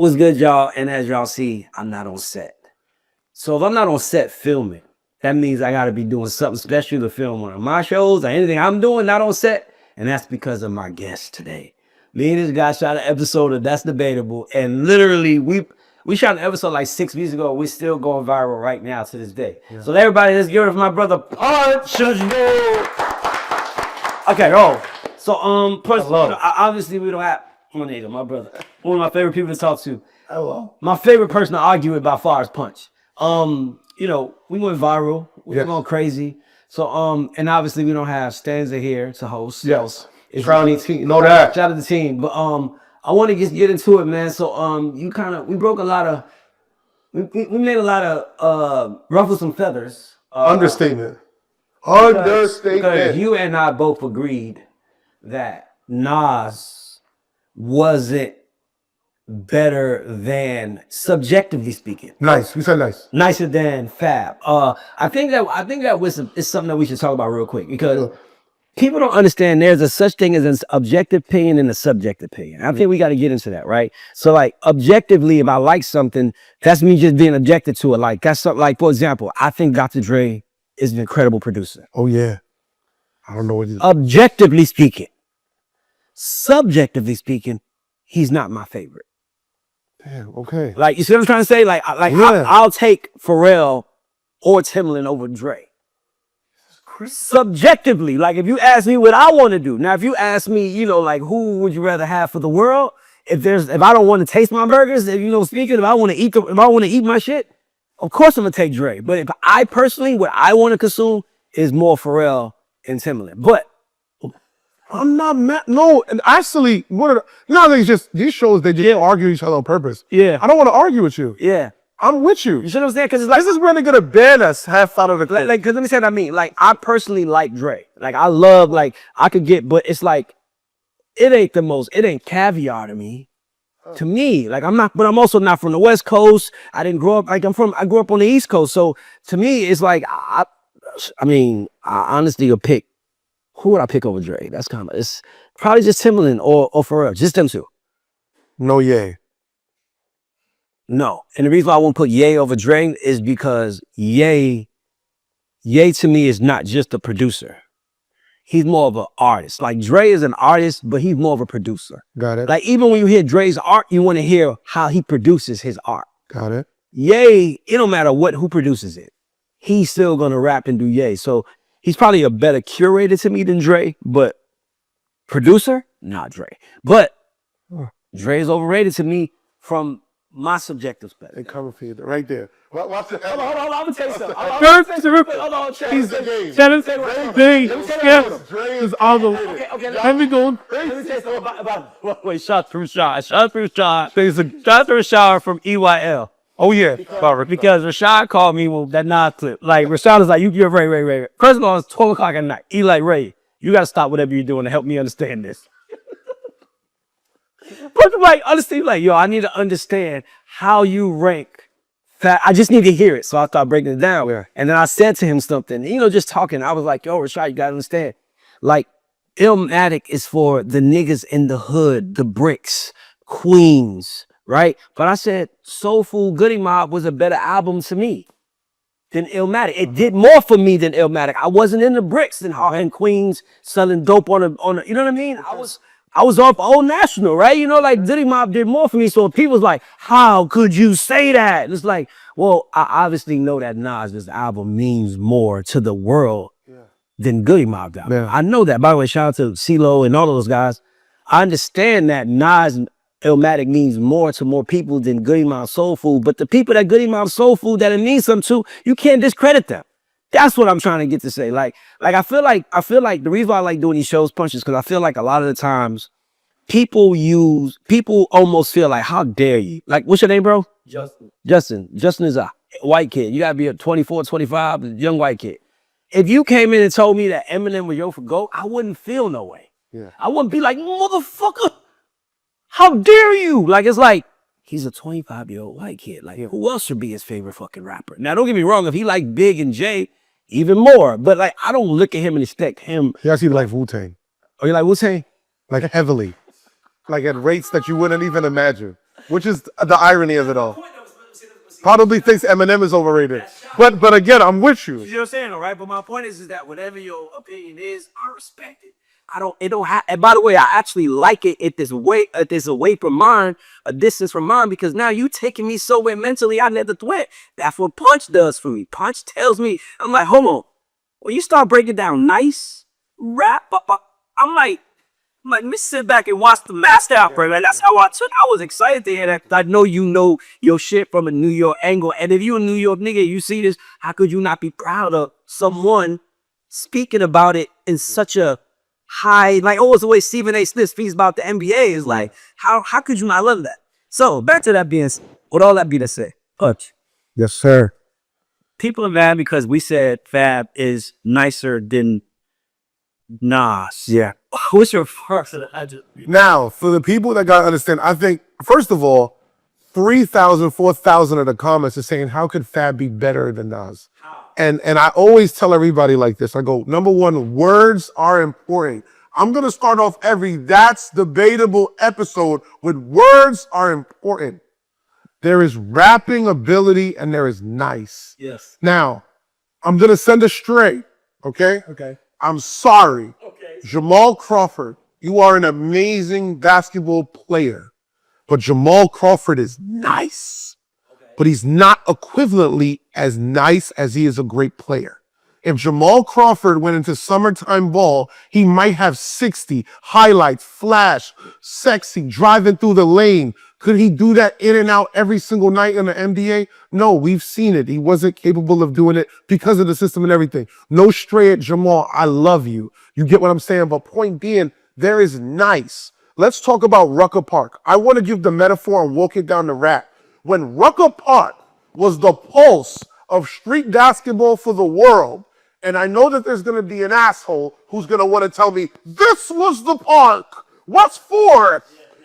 What's good, y'all? And as y'all see, I'm not on set. So if I'm not on set filming, that means I gotta be doing something special to film one of my shows or anything I'm doing not on set. And that's because of my guest today. Me and this guy shot an episode of That's Debatable. And literally, we shot an episode like 6 weeks ago. We're still going viral right now to this day. Yeah. So everybody, let's give it for my brother Punch. Okay, so obviously we don't have my brother. One of my favorite people to talk to. Hello. My favorite person to argue with by far is Punch. You know, we went viral. We're going crazy. So and obviously we don't have Stanza here to host. Yes. It's Shout out to the team. Know that. Shout out to the team. But I want to get into it, man. So we broke a lot of we made a lot of ruffle some feathers. Understatement. Because you and I both agreed that Nas wasn't better than, subjectively speaking. Nice. We said nice. Nicer than Fab. I think that is something that we should talk about real quick because people don't understand there's a such thing as an objective opinion and a subjective opinion. I think we got to get into that, right? So like objectively, if I like something, that's me just being objective to it. Like that's something like, for example, I think Dr. Dre is an incredible producer. Oh yeah. I don't know what he's objectively speaking. Subjectively speaking, he's not my favorite. Damn, okay. Like, you see what I'm trying to say? Like yeah. I'll take Pharrell or Timbaland over Dre. Subjectively, like if you ask me what I want to do. Now, if you ask me, you know, like who would you rather have for the world? If I don't want to taste my burgers, if I want to eat my shit, of course I'm gonna take Dre. But if I personally, what I want to consume is more Pharrell and Timbaland. But I'm not mad. No, and actually, it's just these shows, they just argue each other on purpose. Yeah. I don't want to argue with you. Yeah. I'm with you. You see what I'm saying? Because this is really gonna ban us half out of the clip. Because let me say what I mean. Like, I personally like Dre. Like, I love, like, I could get, but it's like, it ain't caviar to me. To me, like but I'm also not from the West Coast. I didn't grow up, I grew up on the East Coast. So to me, it's like, I honestly would pick, who would I pick over Dre? It's probably just Timbaland or Pharrell, just them two. No Ye. No. And the reason why I won't put Ye over Dre is because Ye to me is not just a producer. He's more of an artist. Like Dre is an artist, but he's more of a producer. Got it. Like even when you hear Dre's art, you want to hear how he produces his art. Got it. Ye, it don't matter who produces it. He's still gonna rap and do Ye. So he's probably a better curator to me than Dre, but producer, not Dre. But Dre is overrated to me from my subjective perspective. They cover for you right there. Watch it. Hold on, I'm gonna tell you something. Hold on, He's the game. Dre is all the Okay, let me go. Let me tell you something about wait, shot through shot from EYL. Oh yeah. Because Rashad called me with that Nas clip. Like Rashad was like, you're Ray. First of all, it's 12 o'clock at night. He like, Ray, you gotta stop whatever you're doing to help me understand this. But like, honestly, like, yo, I need to understand how you rank that. I just need to hear it. So I started breaking it down. Yeah. And then I said to him something, just talking. I was like, yo, Rashad, you gotta understand. Like, Illmatic is for the niggas in the hood, the bricks, Queens, right? But I said, Soul Food Goody Mob was a better album to me than Illmatic. It did more for me than Illmatic. I wasn't in the bricks and Queens selling dope on a, you know what I mean? I was off Old National, right? Like Diddy Mob did more for me. So people's like, how could you say that? And it's like, well, I obviously know that Nas' album means more to the world than Goody Mob album. Yeah. I know that. By the way, shout out to CeeLo and all of those guys. I understand that Nas and Illmatic means more to more people than Goody Mob Soul Food. But the people that Goody Mob Soul Food that it means something to, you can't discredit them. That's what I'm trying to get to say. Like I feel like the reason why I like doing these shows punches because I feel like a lot of the times people almost feel like, how dare you? Like, what's your name, bro? Justin. Justin is a white kid. You gotta be a 24, 25, young white kid. If you came in and told me that Eminem was your for GOAT, I wouldn't feel no way. Yeah. I wouldn't be like, motherfucker, how dare you? Like, it's like, he's a 25-year-old white kid. Like, who else should be his favorite fucking rapper? Now, don't get me wrong. If he like Big and Jay, even more. But like, I don't look at him and expect him. He actually like Wu-Tang. Oh, you like Wu-Tang? Like heavily. Like at rates that you wouldn't even imagine. which is the irony of it all. Probably thinks Eminem is overrated. But again, I'm with you. You know what I'm saying, all right? But my point is that whatever your opinion is, I respect it. It don't have, and by the way, I actually like it if there's away from mine, a distance from mine, because now you taking me somewhere mentally I never thought. That's what Punch does for me. Punch tells me, I'm like, hold on. When you start breaking down nice rap, I'm like, let me sit back and watch the master out, bro. Like, that's how I took. I was excited to hear that. I know you know your shit from a New York angle. And if you a New York nigga, you see this, how could you not be proud of someone speaking about it in such a high, like always the way Stephen A. Smith speaks about the NBA is like, how could you not love that? So back to that being, with all that being said, Punch. Yes, sir. People are mad because we said Fab is nicer than Nas. Yeah. What's your first? Now, for the people that gotta understand, I think, first of all, 3,000, 4,000 of the comments are saying, how could Fab be better than Nas? And I always tell everybody like this. I go, number one, words are important. I'm going to start off every That's Debatable episode with words are important. There is rapping ability and there is nice. Yes. Now, I'm going to send a straight, okay? Okay. I'm sorry. Okay. Jamal Crawford, you are an amazing basketball player, but Jamal Crawford is nice. But he's not equivalently as nice as he is a great player. If Jamal Crawford went into summertime ball, he might have 60 highlights, flash, sexy, driving through the lane. Could he do that in and out every single night in the NBA? No, we've seen it. He wasn't capable of doing it because of the system and everything. No stray at Jamal. I love you. You get what I'm saying? But point being, there is nice. Let's talk about Rucker Park. I want to give the metaphor and walk it down the rap. When Rucker Park was the pulse of street basketball for the world, and I know that there's going to be an asshole who's going to want to tell me, this was the park. What's for it?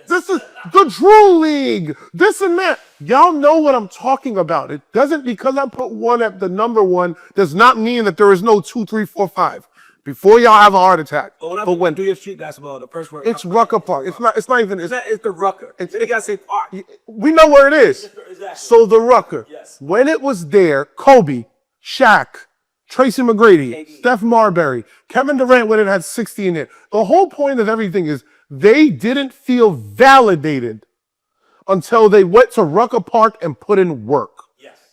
This is the Drew League. This and that. Y'all know what I'm talking about. It doesn't, because I put one at the number one, does not mean that there is no 2, 3, 4, 5. Before y'all have a heart attack. But when do your street basketball, the first word. It's Rucker Park. It's not even. It's the Rucker. You gotta say park. We know where it is. Exactly. So the Rucker. Yes. When it was there, Kobe, Shaq, Tracy McGrady, Steph Marbury, Kevin Durant when it had 60 in it. The whole point of everything is they didn't feel validated until they went to Rucker Park and put in work.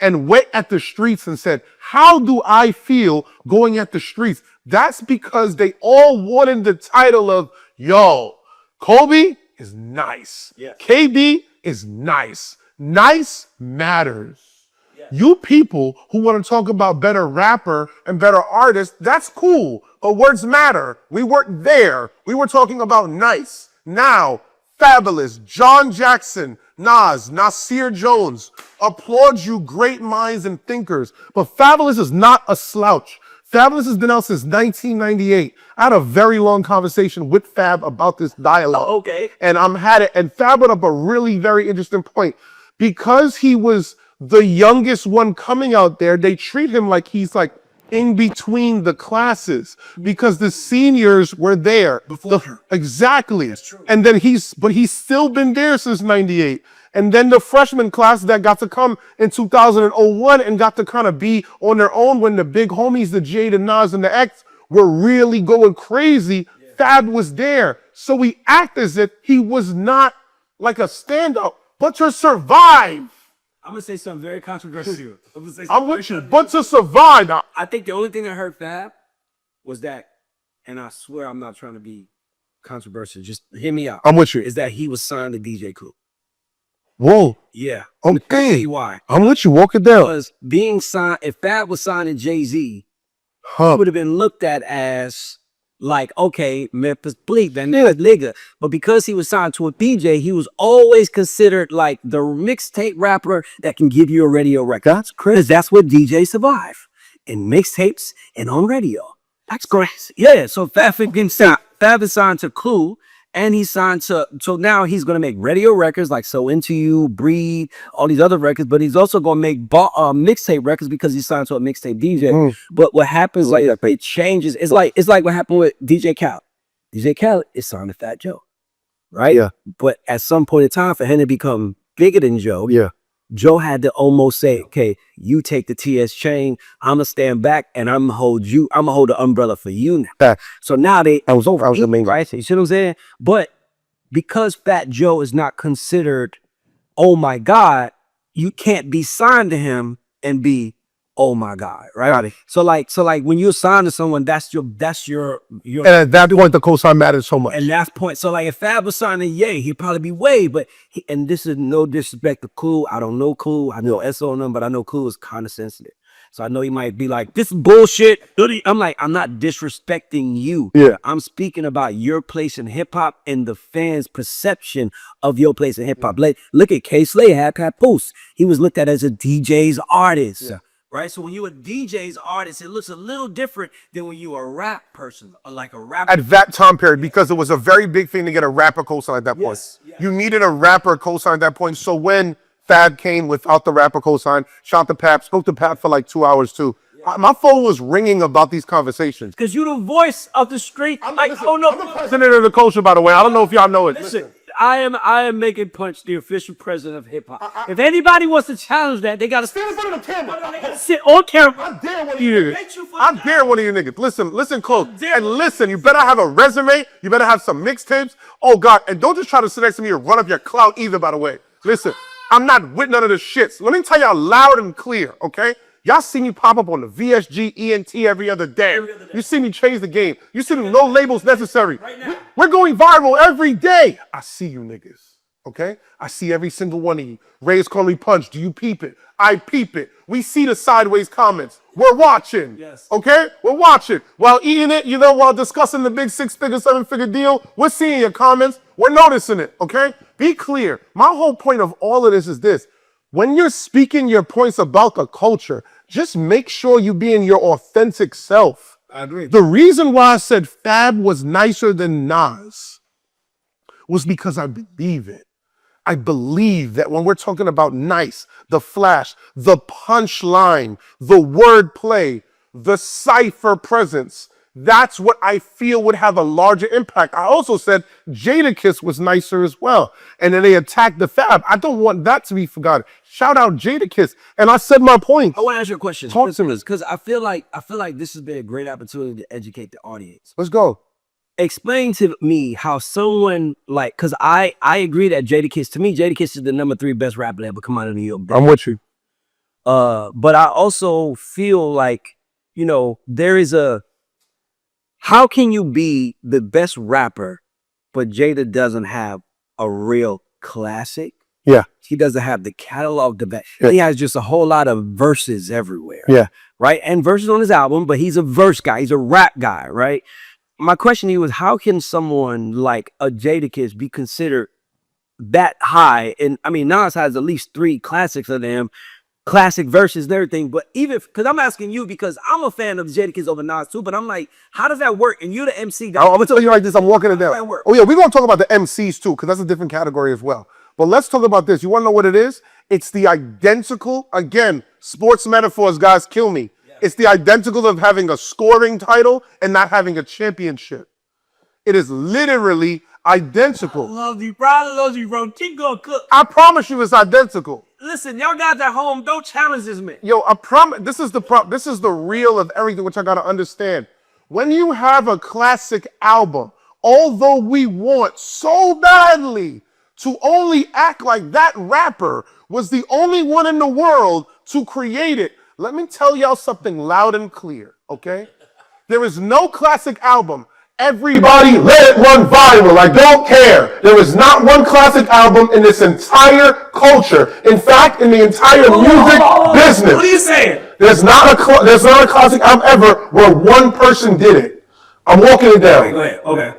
And went at the streets and said, how do I feel going at the streets? That's because they all wanted the title of, yo, Kobe is nice. Yeah. KB is nice. Nice matters. Yeah. You people who want to talk about better rapper and better artist, that's cool. But words matter. We weren't there. We were talking about nice. Now, Fabolous, John Jackson, Nas, Nasir Jones, applaud you, great minds and thinkers. But Fabolous is not a slouch. Fabolous has been out since 1998. I had a very long conversation with Fab about this dialogue. Oh, okay. And and Fab brought up a really very interesting point. Because he was the youngest one coming out there, they treat him like he's like in between the classes because the seniors were there. Exactly. That's true. And then he's still been there since 98. And then the freshman class that got to come in 2001 and got to kind of be on their own when the big homies, the J, the Nas, and the X were really going crazy. Yeah. Fab was there. So we act as if he was not like a stand-up, but to survive. I'm going to say something very controversial. I'm with you, but to survive. I think the only thing that hurt Fab was that, and I swear I'm not trying to be controversial, just hear me out. I'm with you. Is that he was signed to DJ Clue. Whoa. Yeah. Okay. Why? I'm let you walk it down. Because being signed, if Fab was signing Jay-Z, he would have been looked at as like, okay, Memphis Bleak, that nigga. But because he was signed to a DJ, he was always considered like the mixtape rapper that can give you a radio record. That's crazy. That's what DJs survive. In mixtapes and on radio. That's crazy. Yeah, so Fab is signed to Clue. And he's signed to, so now he's going to make radio records like So Into You, Breathe, all these other records, but he's also going to make mixtape records because he's signed to a mixtape DJ. But what happens, like, it changes. It's like what happened with DJ Khaled. DJ Khaled is signed to Fat Joe, right? Yeah. But at some point in time, for him to become bigger than Joe. Yeah. Joe had to almost say, okay, you take the TS chain, I'm gonna stand back and I'm gonna hold the umbrella for you now. That So now was amazing. right? You see what I'm saying? But because Fat Joe is not considered, oh my God, you can't be signed to him and be, oh my God, right? So like when you're signed to someone, that's your And at that point, the cosign matters so much. and that's point. So like if Fab was signed to Ye, he'd probably be Way, but and this is no disrespect to Cool. I don't know Cool. I know SO on them, but I know Cool is kind of sensitive. So I know he might be like, this is bullshit. I'm like, I'm not disrespecting you. Yeah. I'm speaking about your place in hip hop and the fans' perception of your place in hip hop. Like, look at K Slay had Papoose. He was looked at as a DJ's artist. Yeah. Right? So when you're a DJ's artist, it looks a little different than when you're a rap person or like a rapper. At that time period, because it was a very big thing to get a rapper cosign at that point. Yes. You needed a rapper cosign at that point. So when Fab came without the rapper cosign, shot the Pap, spoke to Pap for like 2 hours too. My phone was ringing about these conversations. Because you're the voice of the street. I'm Like, the no. president of the culture, by the way. I don't know if y'all know it. Listen, I am making Punch the official president of hip hop. If anybody wants to challenge that, they got to Stand in front of the camera. They gotta sit on camera. I dare one of you niggas. I dare one of you niggas. Listen close. And listen, you better have a resume. You better have some mixtapes. Oh, God. And don't just try to sit next to me and run up your clout either, by the way. Listen, I'm not with none of this shit. So let me tell y'all loud and clear, okay? Y'all see me pop up on the VSG, ENT every other day. You see me change the game. You see me no labels necessary. We're going viral every day. I see you niggas, okay? I see every single one of you. Ray's calling me Punch. Do you peep it? I peep it. We see the sideways comments. We're watching, okay? We're watching. While eating it, while discussing the big 6-figure, 7-figure deal, we're seeing your comments. We're noticing it, okay? Be clear. My whole point of all of this is this. When you're speaking your points about the culture, just make sure you be in your authentic self. I agree. The reason why I said Fab was nicer than Nas was because I believe it. I believe that when we're talking about nice, the flash, the punchline, the wordplay, the cipher presence, that's what I feel would have a larger impact. I also said Jadakiss was nicer as well. And then they attacked the Fab. I don't want that to be forgotten. Shout out Jadakiss. And I said my point. I want to ask you a question. Talk to me. Because I feel like this has been a great opportunity to educate the audience. Let's go. Explain to me how someone like, because I agree that Jadakiss, to me, Jadakiss is the #3 best rapper to ever come out of New York. I'm with you. But I also feel like, there is how can you be the best rapper, but Jada doesn't have a real classic? Yeah. He doesn't have the catalog. Yeah. He has just a whole lot of verses everywhere. Yeah. Right? And verses on his album, but he's a verse guy. He's a rap guy, right? My question to you is, how can someone like a Jadakiss be considered that high? And I mean, Nas has at least 3 classics of them, classic verses and everything. But even because I'm asking you, because I'm a fan of Jadakiss over Nas too, but I'm like, how does that work? And you're the MC guy. I'm gonna tell you like this. I'm walking it How does down. that work? Oh yeah, we're gonna talk about the MCs too, because that's a different category as well. But let's talk about this. You want to know what it is? It's the identical. Again, sports metaphors, guys, kill me. It's the identical of having a scoring title and not having a championship. It is literally identical. I love you, bro. I love you, bro. Keep going, cook. I promise you, it's identical. Listen, y'all guys at home, don't challenge this man. Yo, I promise. This is the real of everything, which I gotta understand. When you have a classic album, although we want so badly to only act like that rapper was the only one in the world to create it, let me tell y'all something loud and clear, okay? There is no classic album. Everybody let it run viral. I don't care. There is not one classic album in this entire culture. In fact, in the entire music business. What are you saying? There's not a classic album ever where one person did it. I'm walking it down. Go ahead. Okay.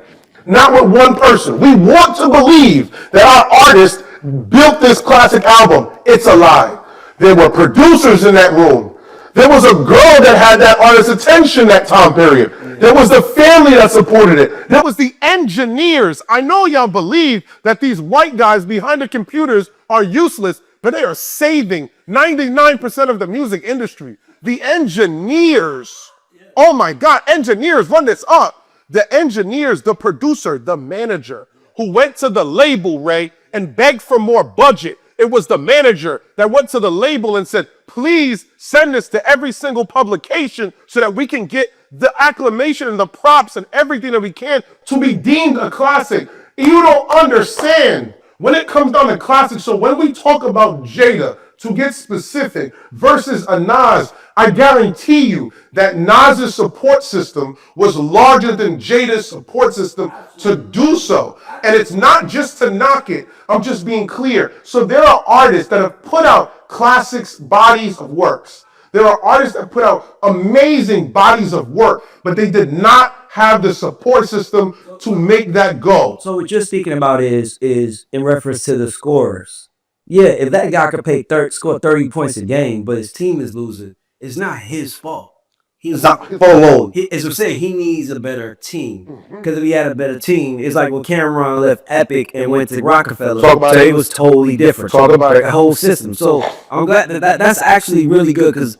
Not with one person. We want to believe that our artist built this classic album. It's a lie. There were producers in that room. There was a girl that had that artist's attention that time period. There was the family that supported it. There was the engineers. I know y'all believe that these white guys behind the computers are useless, but they are saving 99% of the music industry. The engineers. Oh my God, engineers, run this up. The engineers, the producer, the manager, who went to the label, Ray, and begged for more budget. It was the manager that went to the label and said, please send this to every single publication so that we can get the acclamation and the props and everything that we can to be deemed a classic. You don't understand when it comes down to classics. So when we talk about Jada, to get specific, versus a Nas, I guarantee you that Nas's support system was larger than Jada's support system to do so. And it's not just to knock it. I'm just being clear. So there are artists that have put out classics, bodies of works. There are artists that put out amazing bodies of work, but they did not have the support system to make that go. So what you're speaking about is in reference to the scorers. Yeah, if that guy could score 30 points a game, but his team is losing, it's not his fault. He's not alone. As I'm saying, he needs a better team. Because if he had a better team, it's like when Cameron left Epic and went to Rockefeller. It was totally different. Talk about the whole system. So I'm glad that's actually really good because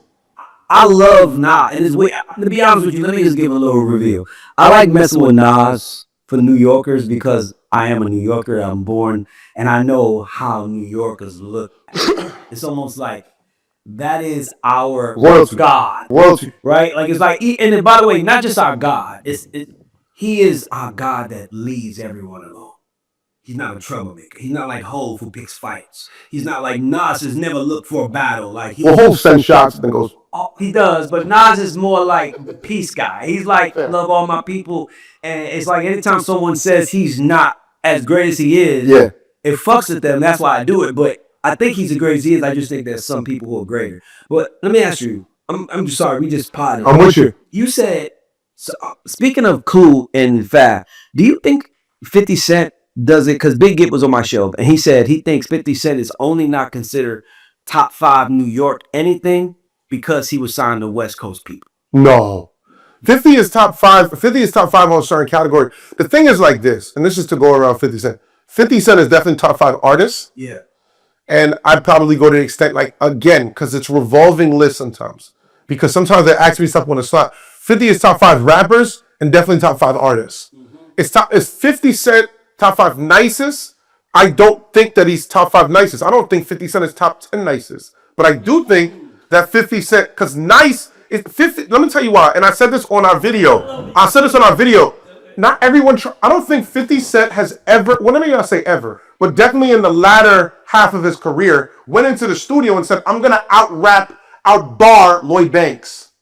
I love Nas. And it's way, to be honest with you, let me just give a little review. I like messing with Nas for the New Yorkers because I am a New Yorker. I'm born, and I know how New Yorkers look. It's almost like that is our Royalty. God. Royalty. Right? Like it's like, and then, by the way, not just our God. He is our God that leaves everyone alone. He's not a troublemaker. He's not like Hov who picks fights. He's not like Nas has never looked for a battle. Like Hov sends shots and goes. He does, but Nas is more like the peace guy. He's like, love all my people. And it's like anytime someone says he's not as great as he is, it fucks with them. That's why I do it. But I think he's as great as he is. I just think there's some people who are greater. But let me ask you, I'm sorry, we just potted. I'm with you. You said, so, speaking of Cool and Fab, do you think 50 Cent does it? Because Big Git was on my show, and he said he thinks 50 Cent is only not considered top 5 New York anything because he was signed to West Coast people. No. 50 is top 5. 50 is top 5 on a certain category. The thing is like this, and this is to go around 50 Cent. 50 Cent is definitely top 5 artists. Yeah. And I'd probably go to the extent, like, again, because it's revolving list sometimes. Because sometimes they ask me stuff on the slot. 50 is top 5 rappers and definitely top 5 artists. Mm-hmm. It's 50 Cent top 5 nicest. I don't think that he's top 5 nicest. I don't think 50 Cent is top 10 nicest. But I do think that 50 Cent, because nice is 50. Let me tell you why. And I said this on our video. Not everyone, I don't think 50 Cent has ever, well, let me not say ever, but definitely in the latter half of his career, went into the studio and said, I'm going to outbar Lloyd Banks.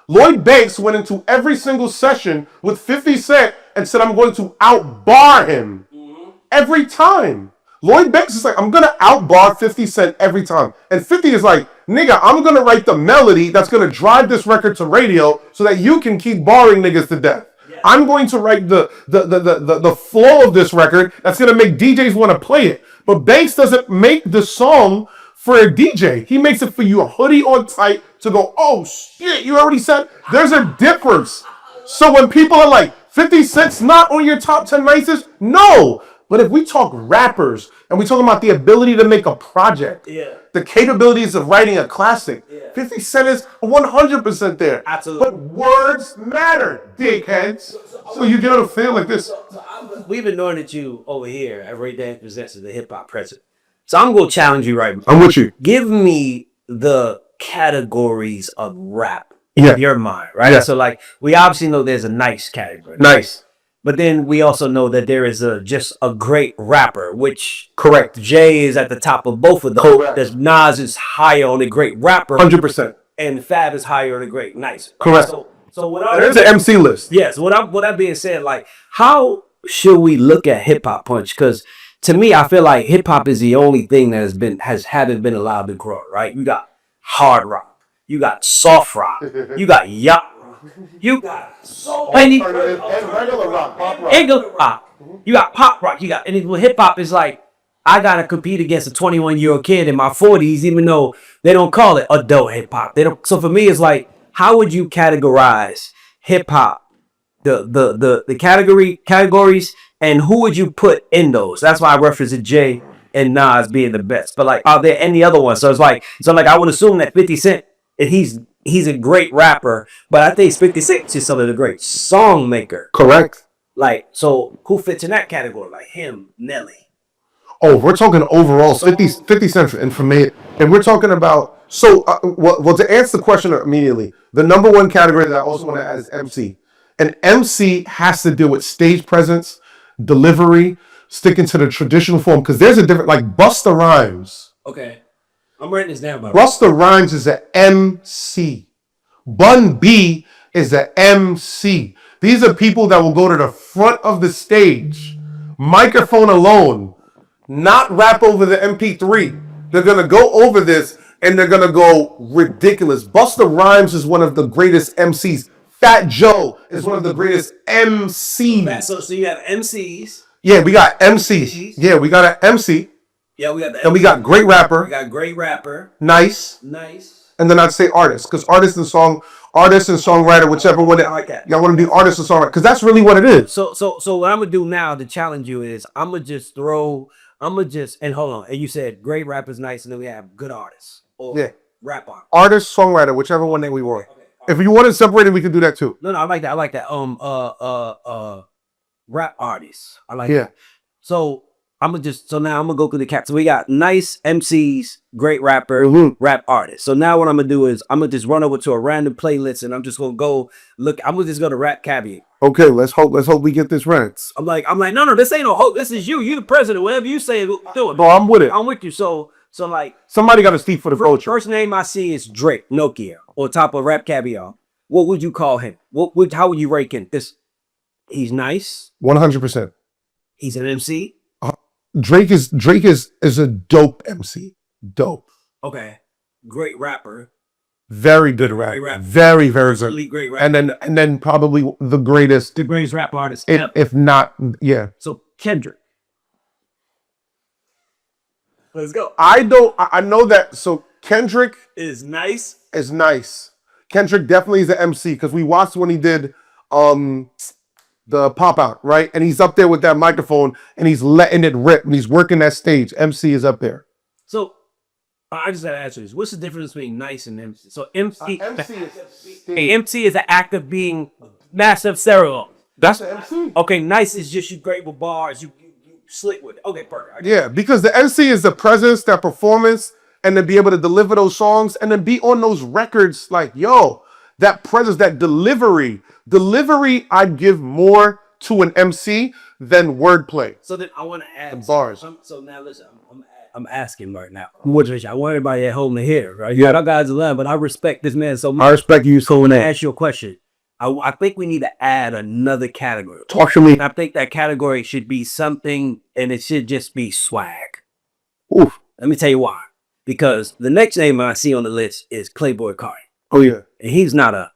Lloyd Banks went into every single session with 50 Cent and said, I'm going to outbar him every time. Lloyd Banks is like, I'm going to outbar 50 Cent every time. And 50 is like, nigga, I'm going to write the melody that's going to drive this record to radio so that you can keep barring niggas to death. Yeah. I'm going to write the flow of this record that's going to make DJs want to play it. But Banks doesn't make the song for a DJ. He makes it for you a hoodie on tight to go, oh shit, you already said. There's a difference. So when people are like, 50 Cent's not on your top 10 nicest, no. But if we talk rappers and we talk about the ability to make a project, the capabilities of writing a classic, 50 Cent is 100% there. Absolutely. But words matter, dickheads. So you get a feel like this. We've anointed you over here at Ray Dan Presents as the hip hop president. So I'm going to challenge you right now. I'm with you. Give me the categories of rap in your mind, right? Yeah. So like, we obviously know there's a nice category. Nice. But then we also know that there is just a great rapper, which correct. Jay is at the top of both of those. Correct. There's Nas is higher on the great rapper. 100%. And Fab is higher on the great nice. Correct. So there's an MC list. Yes. What that being said, like, how should we look at Hip Hop Punch? Because to me, I feel like hip hop is the only thing that haven't been allowed to grow. Right? You got hard rock, you got soft rock, you got yacht. You got so many regular rock, pop rock. You got pop rock. You got, and hip hop is like, I gotta compete against a 21-year-old kid in my 40s, even though they don't call it adult hip hop. They don't. So for me, it's like, how would you categorize hip hop? The categories, and who would you put in those? That's why I referenced Jay and Nas being the best. But like, are there any other ones? So it's like, I would assume that 50 Cent, and he's a great rapper, but I think 50 Cent is something of a great song maker. Correct. Like, so who fits in that category? Like him, Nelly. Oh, we're talking overall 50 Cent and for me, and we're talking about well, to answer the question immediately, the number one category that I also want to add is MC. An MC has to deal with stage presence, delivery, sticking to the traditional form, because there's a different, like Busta Rhymes. Okay. I'm writing this down, bro. Busta Rhymes is an MC. Bun B is an MC. These are people that will go to the front of the stage, microphone alone, not rap over the MP3. They're going to go over this and they're going to go ridiculous. Busta Rhymes is one of the greatest MCs. Fat Joe is one of the greatest MCs. So you have MCs. Yeah, we got MCs. Yeah, we got an MC. Yeah, we got the And we got great rapper. We got great rapper. Nice. And then I'd say artist, because artist and songwriter, whichever one. I like that. Y'all want to be artist and songwriter, because that's really what it is. So what I'm gonna do now to challenge you is and hold on. And you said great rappers, nice, and then we have good artists or rap artists. Artist, songwriter, whichever one that we want. Okay. If you want it separated, we can do that too. No, I like that. I like that. Rap artists. I like that. So now I'm gonna go through the cat. So we got nice MCs, great rapper, rap artists. So now what I'm gonna do is I'm gonna just run over to a random playlist and I'm just gonna go look. I'm gonna just go to Rap Caveat. Okay, let's hope we get this right. I'm like, no, this ain't no hope. This is you. You the president. Whatever you say, do it. No, I'm with it. I'm with you. So like somebody got to speak for the culture. First name I see is Drake, Nokia, on top of Rap Caveat. What would you call him? How would you rank him? He's nice. 100%. He's an MC. Drake is a dope MC. Dope. Okay. Great rapper. Very good rapper. Very, very good. Really great rapper. And then probably the greatest rap artist. If not, yeah. So Kendrick. Let's go. I know that. So Kendrick is nice. Kendrick definitely is an MC, because we watched when he did the pop out, right? And he's up there with that microphone and he's letting it rip and he's working that stage. MC is up there. So I just gotta ask you this. What's the difference between nice and MC? So MC is an act of being massive cerebral. That's the MC. Okay, nice is just you great with bars, you slick with it. Okay, perfect. Yeah, because the MC is the presence, that performance, and to be able to deliver those songs and then be on those records like, yo, that presence, that delivery, I'd give more to an MC than wordplay. So then I want to add bars. So now listen, I'm asking right now. I want everybody at home to hear, right? Yeah, our guys are lying, but I respect this man so much. I respect you so much. I ask you a question. I think we need to add another category. Talk to me. I think that category should be something, and it should just be swag. Oof. Let me tell you why. Because the next name I see on the list is Playboy Cardi. Oh yeah. And he's not a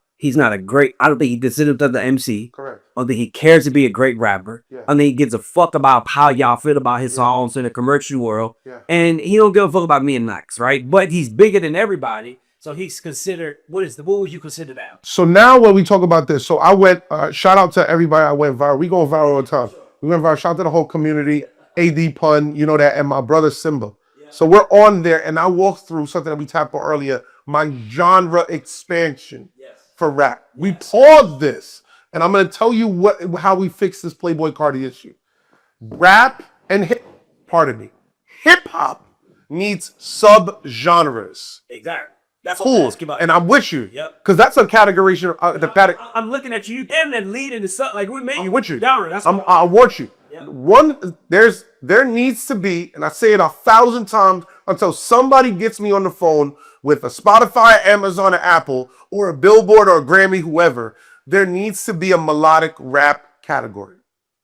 great, I don't think he considers himself the MC. Correct. I don't think he cares to be a great rapper. Yeah. I think he gives a fuck about how y'all feel about his songs in the commercial world. Yeah. And he don't give a fuck about me and Knox, right? But he's bigger than everybody. So he's considered, what would you consider that? So now when we talk about this, so I went, shout out to everybody I went viral. We go viral all the time. We went viral, shout out to the whole community, AD Pun, you know that, and my brother Simba. Yeah. So we're on there and I walked through something that we tapped on earlier, my genre expansion for rap. Yes. We paused this and I'm going to tell you how we fix this Playboy Cardi issue. Rap and hip hop needs sub-genres. Exactly. That's cool. What I'm about. And I'm with you. Yep. Because that's a category. I'm looking at you and then leading to something like we made. I'm with you. Genre. I want you. Yep. There needs to be, and I say it 1,000 times until somebody gets me on the phone with a Spotify, Amazon, or Apple, or a Billboard or a Grammy, whoever. There needs to be a melodic rap category.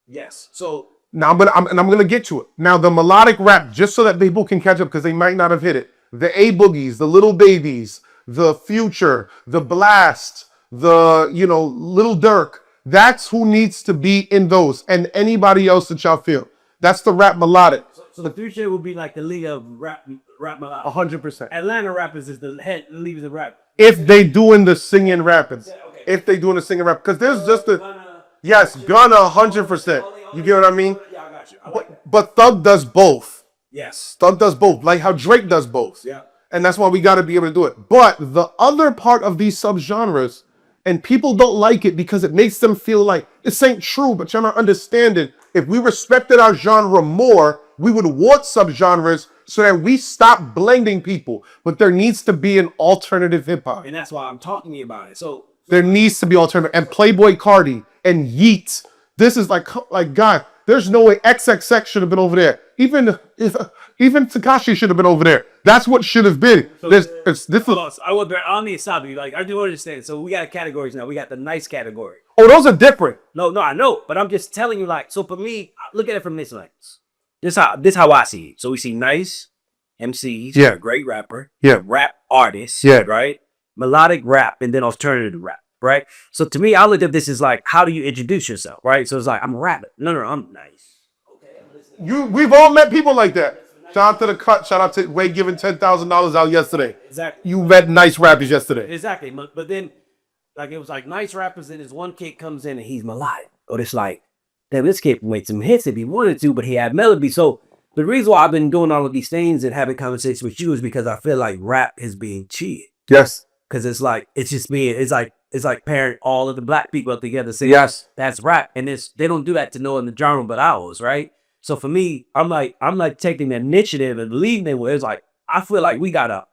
Yes. So now I'm gonna get to it. Now the melodic rap, just so that people can catch up because they might not have hit it. The A Boogies, the Little Babies, the Future, the Blast, the Lil Durk. That's who needs to be in those, and anybody else that y'all feel. That's the rap melodic. So the Future will be like the league of rap melodic. 100%. Atlanta rappers is the leads of rap. If they doing the singing rapping, if they doing the singing rap, because there's just Gunna 100%. You get what I mean? Yeah, I got you. But Thug does both. Yes. Thug does both, like how Drake does both. Yeah. And that's why we got to be able to do it. But the other part of these subgenres, and people don't like it because it makes them feel like this ain't true, but you're not understanding, If we respected our genre more, we would want subgenres so that we stop blending people. But there needs to be an alternative hip hop. And that's why I'm talking to you about it. So There needs to be alternative. And Playboy Cardi and Yeet. This is like God, there's no way XXX should have been over there. Even Tekashi should have been over there. That's what should have been. So, This I would be on the side. Like, I do understand. So we got categories now. We got the nice category. Oh, those are different. No, I know, but I'm just telling you. Like, so for me, look at it from this lens. This how I see it. So we see nice MCs, Yeah. great rapper, Yeah. rap artists, Yeah. right, melodic rap, and then alternative rap, right. So to me, I look at this as like, how do you introduce yourself, right? So it's like, I'm a rapper. No, I'm nice. We've all met people like that. Shout out to the cut. Shout out to Ray giving $10,000 out yesterday. Exactly. You met nice rappers yesterday. Exactly. But then, like, it was like nice rappers, and this one kid comes in and he's melodic. Or it's like, damn, this kid made some hits if he wanted to, but he had melody. So the reason why I've been doing all of these things and having conversations with you is because I feel like rap is being cheated. Yes. Because it's like, it's like pairing all of the black people together. Saying, Yes. that's rap. And they don't do that to no other genre but ours, right? So for me, I'm like taking the initiative and leading it where it's like, I feel like we got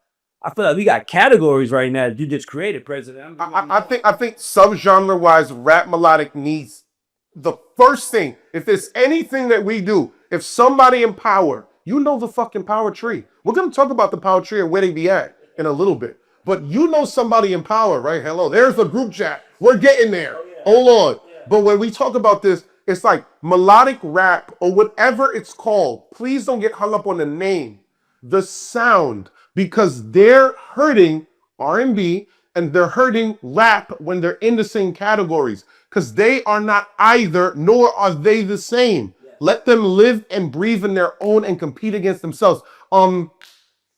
categories right now that you just created, President. I think subgenre wise, rap melodic needs the first thing. If there's anything that we do, if somebody in power, you know the fucking power tree. We're gonna talk about the power tree and where they be at in a little bit. But you know somebody in power, right? Hello, there's the group chat. We're getting there. Hold on. But when we talk about this, it's like melodic rap or whatever it's called. Please don't get hung up on the name, the sound, because they're hurting R&B and they're hurting rap when they're in the same categories because they are not either, nor are they the same. Let them live and breathe in their own and compete against themselves.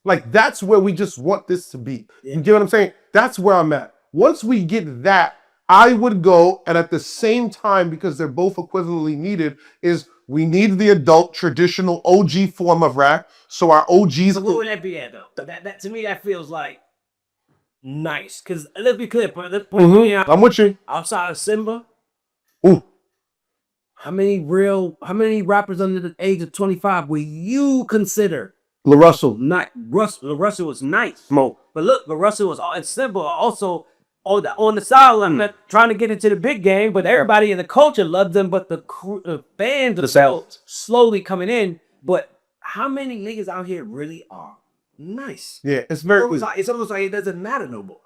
Like that's where we just want this to be. You get what I'm saying? That's where I'm at. Once we get that, I would go, and at the same time, because they're both equivalently needed, is we need the adult traditional OG form of rap. So our OGs. So what would that be at though? That to me, that feels like nice. Cause let's be clear, let's point me out. I'm with you. Outside of Simba, Ooh. how many rappers under the age of 25 will you consider? LaRussell. LaRussell was nice. Smoke. But look, LaRussell was and Simba also on the sideline, not trying to get into the big game, but everybody in the culture loved them. But the fans are slowly coming in. But how many niggas out here really are nice? Yeah, it's very. It's almost like it doesn't matter no more.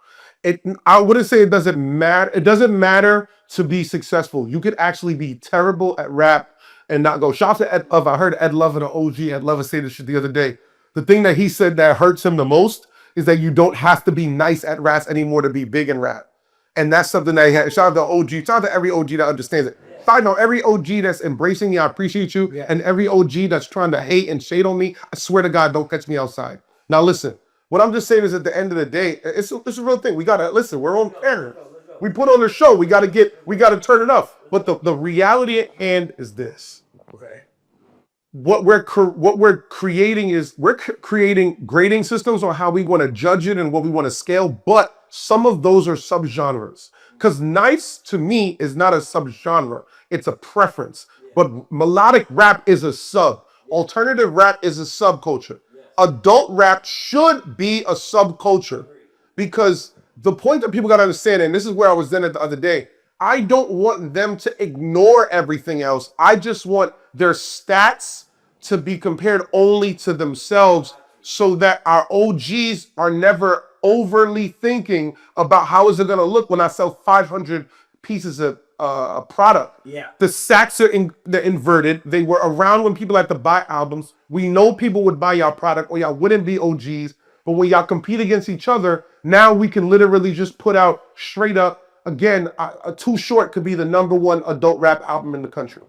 I wouldn't say it doesn't matter. It doesn't matter to be successful. You could actually be terrible at rap and not go. Shout out to Ed Love. I heard Ed Love and the OG Ed Love say this shit the other day. The thing that he said that hurts him the most is that you don't have to be nice at rap anymore to be big in rap. And that's something that he had. Shout out to OG. Shout out to every OG that understands it. Side note, every OG that's embracing me, I appreciate you. Yeah. And every OG that's trying to hate and shade on me, I swear to God, don't catch me outside. Now listen, what I'm just saying is at the end of the day, it's a real thing. We gotta listen, we're on camera. We put on the show, we gotta turn it up. But the reality at hand is this. Okay. What we're creating is we're creating grading systems on how we want to judge it and what we want to scale, but some of those are subgenres. Because nice to me is not a subgenre, it's a preference. But melodic rap is a sub. Alternative rap is a subculture. Adult rap should be a subculture. Because the point that people got to understand, and this is where I was then at the other day, I don't want them to ignore everything else. I just want their stats to be compared only to themselves so that our OGs are never overly thinking about how is it going to look when I sell 500 pieces of product. Yeah. The sacks they're inverted. They were around when people had to buy albums. We know people would buy y'all product or y'all wouldn't be OGs. But when y'all compete against each other, now we can literally just put out straight up. Again, Too Short could be the #1 adult rap album in the country.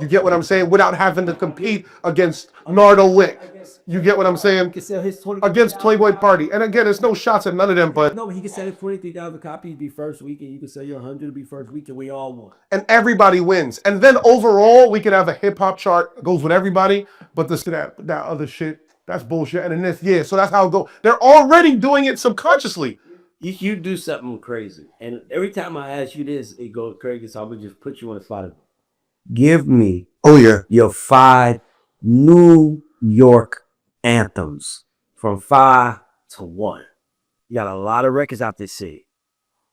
You get what I'm saying? Without having to compete against Nardo Wick. You get what I'm saying? He can sell his against Playboy Party. And again, there's no shots at none of them, but... No, but he can sell his 23,000 copies, be first week, and you can sell your 100 be first week, and we all won. And everybody wins. And then overall, we could have a hip-hop chart, goes with everybody, but that other shit, that's bullshit. And then this, yeah, so that's how it goes. They're already doing it subconsciously. You do something crazy. And every time I ask you this, it goes crazy, so I'm going to just put you on the spot. Give me Oh yeah. Your 5 New York anthems from 5 to 1. You got a lot of records out this city.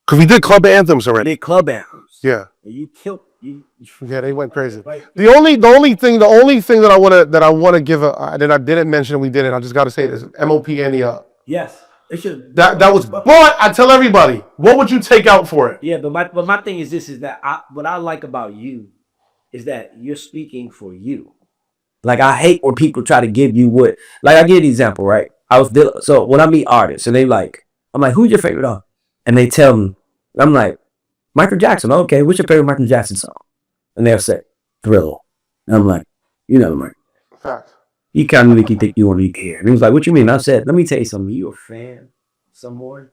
Cause we did club anthems already. Big club anthems. Yeah. And you killed you. Yeah, they went crazy. The only thing that I wanna give that I didn't mention, we didn't. I just gotta say this. MOP Annie Up. Yes. It should. That was. But I tell everybody, what would you take out for it? Yeah, but my thing is this: is that what I like about you is that you're speaking for you. Like I hate when people try to give you what. Like I give you an example, right? So when I meet artists and I'm like, who's your favorite artist? And they tell me, I'm like, Michael Jackson. Okay, what's your favorite Michael Jackson song? And they'll say, Thriller. And I'm like, you know, Mike. Fact. You kind of make you think you want to be here. And he was like, what you mean? I said, let me tell you something. You a fan, someone,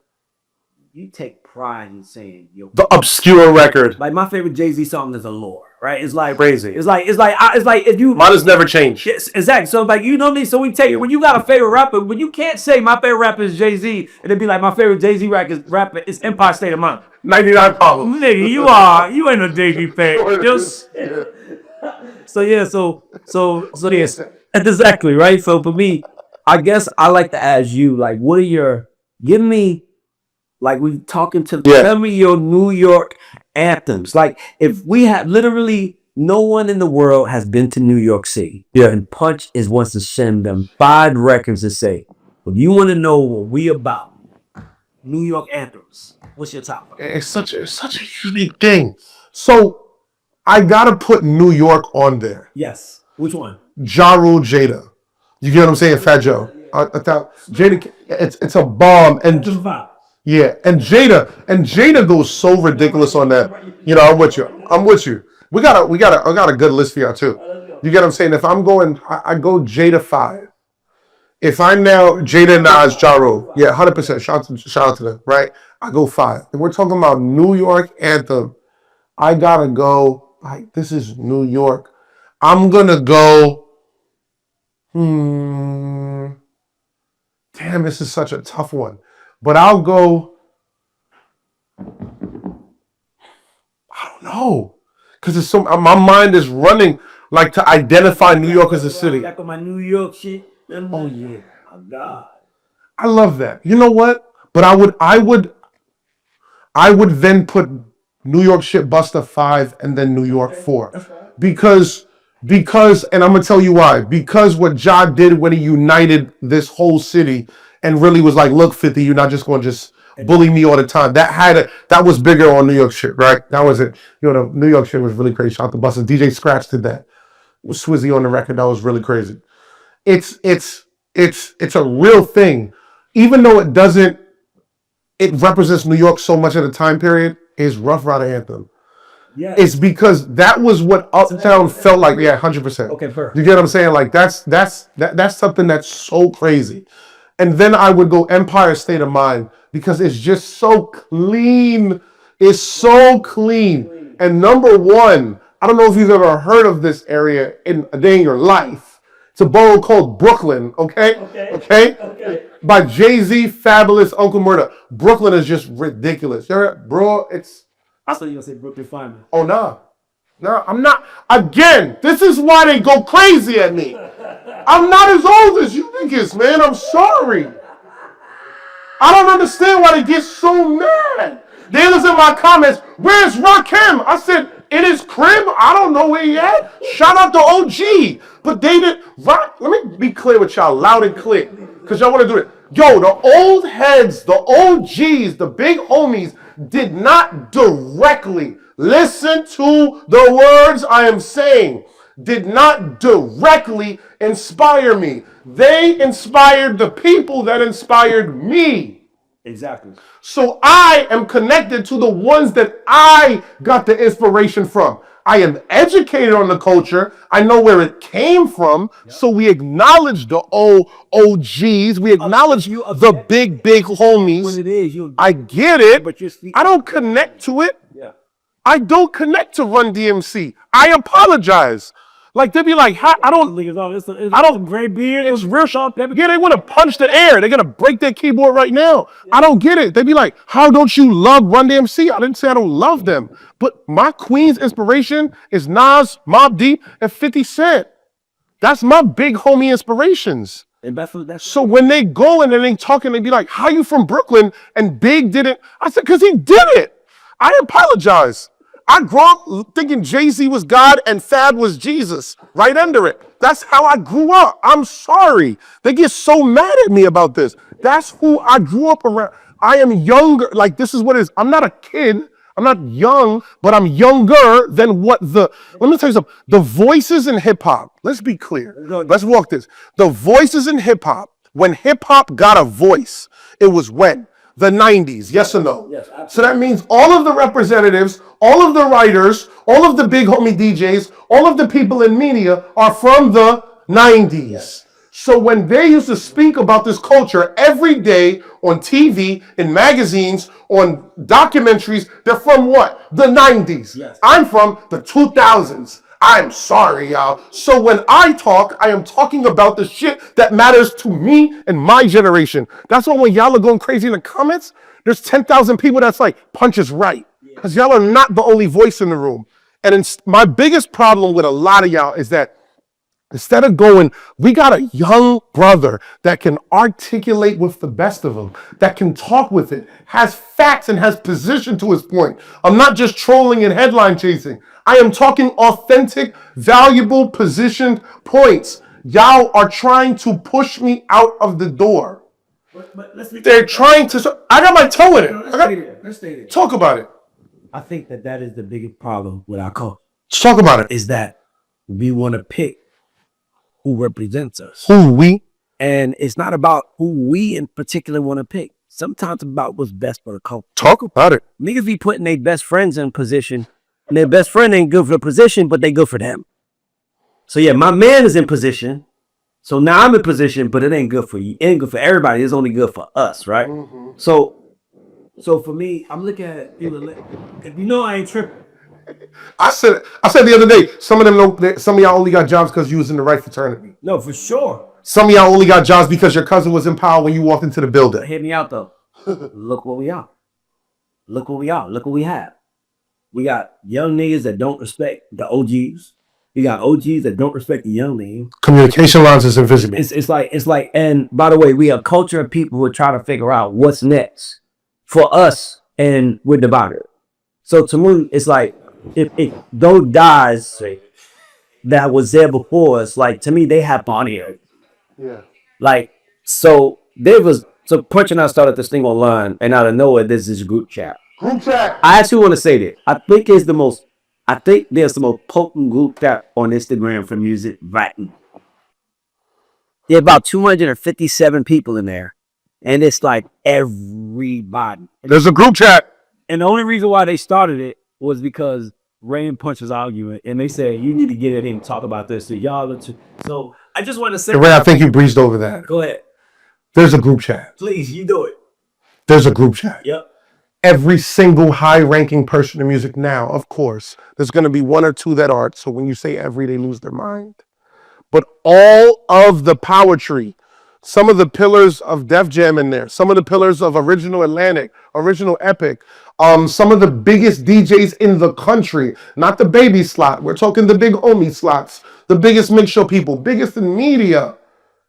you take pride in saying the obscure record. Like my favorite Jay-Z song is Allure, right? It's like crazy. It's like if you mine has never changed. Yes, exactly. So like you know me. So we take it when you got a favorite rapper, when you can't say my favorite rapper is Jay-Z, and it'd be like my favorite Jay-Z rapper is Empire State of Mind. 99 Problems. Nigga, you ain't a Jay-Z fan. Just so yeah, so yes, exactly right. So for me, I guess I like to ask you, like, what are give me. Like we talking to tell me your New York anthems. Like if we had literally no one in the world has been to New York City. Yeah. And Punch wants to send them 5 records to say, if you want to know what we about, New York anthems. What's your top? It's such a unique thing. So I gotta put New York on there. Yes. Which one? Ja Rule, Jada. You get what I'm saying? Fat Joe. I thought Jada. It's a bomb and just vibe. Yeah, and Jada goes so ridiculous on that. You know, I'm with you. I got a good list for y'all too. You get what I'm saying? If I'm going, I go Jada 5. If I'm now Jada, Nas, Ja Rule, yeah, 100%. Shout out to them, right? I go 5. If we're talking about New York anthem, I gotta go. Like this is New York. I'm gonna go. Damn, this is such a tough one. But I'll go, I don't know. Because it's my mind is running like to identify New York as a city. Back on my New York shit. Oh yeah, my God. I love that. You know what? But I would then put New York shit Busta 5 and then New York 4. Because and I'm gonna tell you why. Because what Ja did when he united this whole city and really was like, look, 50, you're not just going to just bully me all the time. That was bigger on New York shit, right? That was it. You know, the New York shit was really crazy. Shout out to Busta. DJ Scratch did that. With Swizzy on the record, that was really crazy. It's a real thing. Even though it represents New York so much at a time period, is Rough Rider Anthem. Yeah. It's because that was what Uptown felt like. Yeah, 100%. Okay, perfect. You get what I'm saying? Like that's something that's so crazy. And then I would go Empire State of Mind because it's just so clean. It's so clean. And number 1, I don't know if you've ever heard of this area in a day in your life. It's a borough called Brooklyn, okay? By Jay-Z, Fabolous, Uncle Murda. Brooklyn is just ridiculous. Bro, it's... I thought you were going to say Brooklyn Fireman. Oh, no. No, I'm not. Again, this is why they go crazy at me. I'm not as old as you niggas, man. I'm sorry. I don't understand why they get so mad. They listen to my comments. Where's Rakim? I said, in his crib? I don't know where he at. Shout out to OG. But they didn't. Let me be clear with y'all, loud and clear. Because y'all want to do it. Yo, the old heads, the OGs, the big homies did not directly listen to the words I am saying. Did not directly inspire me. They inspired the people that inspired me. Exactly. So I am connected to the ones that I got the inspiration from. I am educated on the culture. I know where it came from. Yep. So we acknowledge the OGs. We acknowledge the big homies. What it is, I get it. But I don't connect to it. Yeah. I don't connect to Run DMC. I apologize. Like they be like, I don't. It's I don't. gray beard. It's real sharp. Yeah, they want to punch the air. They're gonna break their keyboard right now. I don't get it. They be like, how don't you love Run DMC? I didn't say I don't love them, but my Queen's inspiration is Nas, Mobb Deep, and 50 Cent. That's my big homie inspirations. And that's So when they go and they talking, they be like, how you from Brooklyn? And Big didn't. I said, because he did it. I apologize. I grew up thinking Jay-Z was God and Fab was Jesus, right under it. That's how I grew up. I'm sorry. They get so mad at me about this. That's who I grew up around. I am younger. Like, this is what it is. I'm not a kid. I'm not young, but I'm younger than what let me tell you something. The voices in hip hop, let's be clear. Let's walk this. The voices in hip hop, when hip hop got a voice, it was when? The 90s, yes or no? Yes, absolutely. So that means all of the representatives, all of the writers, all of the big homie DJs, all of the people in media are from the 90s. Yes. So when they used to speak about this culture every day on TV, in magazines, on documentaries, they're from what? The 90s. Yes. I'm from the 2000s. I'm sorry, y'all. So when I talk, I am talking about the shit that matters to me and my generation. That's why when y'all are going crazy in the comments, there's 10,000 people that's like, Punch is right. Because y'all are not the only voice in the room. And my biggest problem with a lot of y'all is that instead of going, we got a young brother that can articulate with the best of them, that can talk with it, has facts and has position to his point. I'm not just trolling and headline chasing. I am talking authentic, valuable, positioned points. Y'all are trying to push me out of the door. They're trying to. I got my toe in it. Let's stay there. Talk about it. I think that is the biggest problem with our culture. Let's talk about it. Is that we want to pick who represents us. Who we? And it's not about who we in particular want to pick. Sometimes it's about what's best for the culture. Talk about it. Niggas be putting their best friends in position, and their best friend ain't good for the position, but they good for them. So yeah, my man is in position. So now I'm in position, but it ain't good for you. It ain't good for everybody. It's only good for us, right? Mm-hmm. So for me, I'm looking at people. If you know I ain't tripping. I said the other day, some of y'all only got jobs because you was in the right fraternity. No, for sure. Some of y'all only got jobs because your cousin was in power when you walked into the building. Hit me out though. Look what we are. Look what we are. Look what we have. We got young niggas that don't respect the OGs. We got OGs that don't respect the young niggas. Communication lines is invisible. It's like, and by the way, we are a culture of people who are trying to figure out what's next for us, and we're divided. So to me, it's like, if those guys that was there before us, like, to me, they have Bonnie. Yeah. Like, so Punch and I started this thing online, and out of nowhere, there's this group chat. Group chat. I actually want to say that. I think there's the most potent group chat on Instagram for music right now. There are about 257 people in there, and it's like everybody. There's a group chat. And the only reason why they started it was because Ray and Punch was arguing, and they said, you need to get in and talk about this. So I just want to say, Ray, I think you breezed over that. Go ahead. There's a group chat. Please, you do it. There's a group chat. Yep. Every single high-ranking person in music now, of course, there's going to be one or two that aren't. So when you say every, they lose their mind. But all of the power tree, some of the pillars of Def Jam in there, some of the pillars of Original Atlantic, Original Epic, some of the biggest DJs in the country, not the baby slot. We're talking the big homie slots, the biggest mix show people, biggest in media,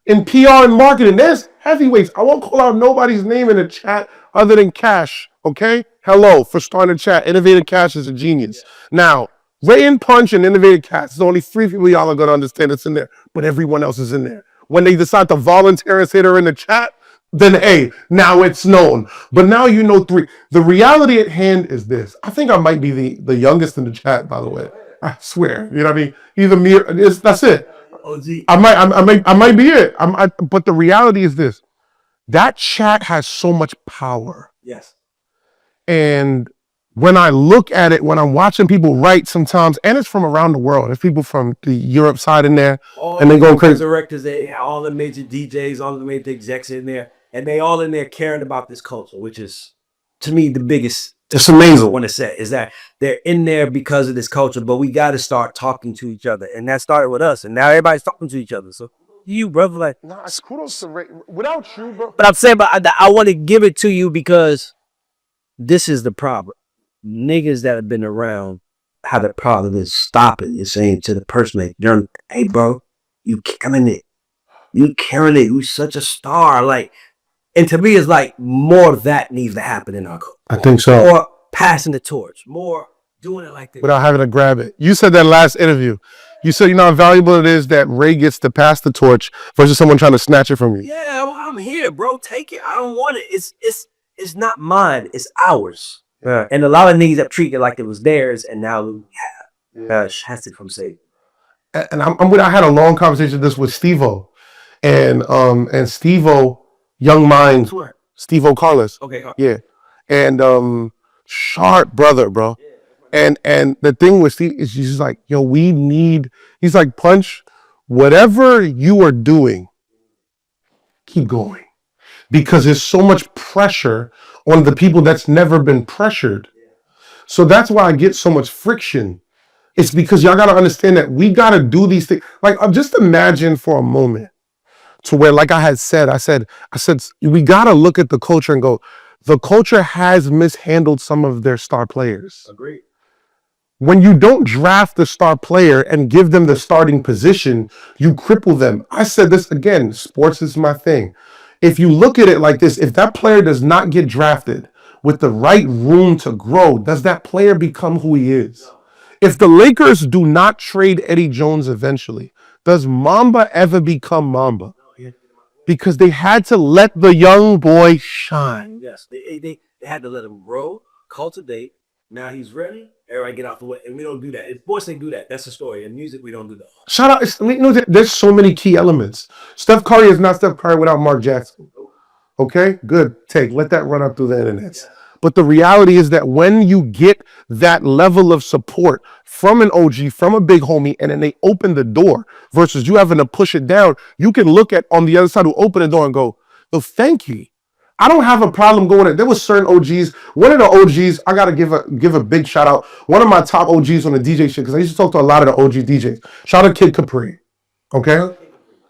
in PR and marketing. There's heavyweights. I won't call out nobody's name in the chat other than Cash, okay? Hello, for starting the chat. Innovative Cash is a genius. Now, Ray and Punch and Innovative Cash, there's only 3 people y'all are going to understand that's in there, but everyone else is in there. When they decide to volunteer and say they're in the chat, then hey, now it's known. But now you know 3. The reality at hand is this. I think I might be the youngest in the chat, by the way. I swear. You know what I mean? Either me or that's it. I might be it. But the reality is this. That chat has so much power. Yes. And when I look at it, when I'm watching people write sometimes, and it's from around the world. There's people from the Europe side in there, and they go crazy. Directors, all the major DJs, all the major execs in there, and they all in there caring about this culture, which is, to me, the biggest It's amazing. Want to say is that they're in there because of this culture, but we got to start talking to each other, and that started with us, and now everybody's talking to each other. So you, brother, like, Nah, kudos to Ray. Without you, bro. but I'm saying, but I want to give it to you because this is the problem. Niggas that have been around have the problem is stopping and saying to the person that you're, hey, bro, you killing it. You carrying it. You such a star. Like, and to me, it's like more of that needs to happen in our culture. I think so. Or passing the torch. More doing it like this. Without having to grab it. You said that last interview. You said, you know how valuable it is that Ray gets to pass the torch versus someone trying to snatch it from you. Yeah, I'm here, bro. Take it. I don't want it. It's not mine. It's ours. Yeah. And a lot of niggas have treated it like it was theirs, and now has it from say. And I had a long conversation with this with Steve-O. And Steve-O, Young Minds, Steve-O Carlos. Okay. Yeah. And sharp brother, bro. Yeah. And the thing with Steve is he's like, yo, he's like, Punch, whatever you are doing, keep going. Because there's so much pressure on the people that's never been pressured. So that's why I get so much friction. It's because y'all gotta understand that we gotta do these things. Like, just imagine for a moment to where, like I said, we gotta look at the culture and go, the culture has mishandled some of their star players. Agreed. When you don't draft the star player and give them the starting position, you cripple them. I said this again, sports is my thing. If you look at it like this, if that player does not get drafted with the right room to grow, does that player become who he is? If the Lakers do not trade Eddie Jones eventually, does Mamba ever become Mamba? Because they had to let the young boy shine. Yes, they had to let him grow, cultivate. Now he's ready. Everybody get out the way. And we don't do that. In sports, they do that. That's the story. In music, we don't do that. Shout out. You know, there's so many key elements. Steph Curry is not Steph Curry without Mark Jackson. Okay? Good take. Let that run up through the internet. Yeah. But the reality is that when you get that level of support from an OG, from a big homie, and then they open the door versus you having to push it down, you can look at on the other side who open the door and go, oh, thank you. I don't have a problem going in. There was certain OGs. One of the OGs, I gotta give a big shout out. One of my top OGs on the DJ shit, because I used to talk to a lot of the OG DJs. Shout out Kid Capri. Okay?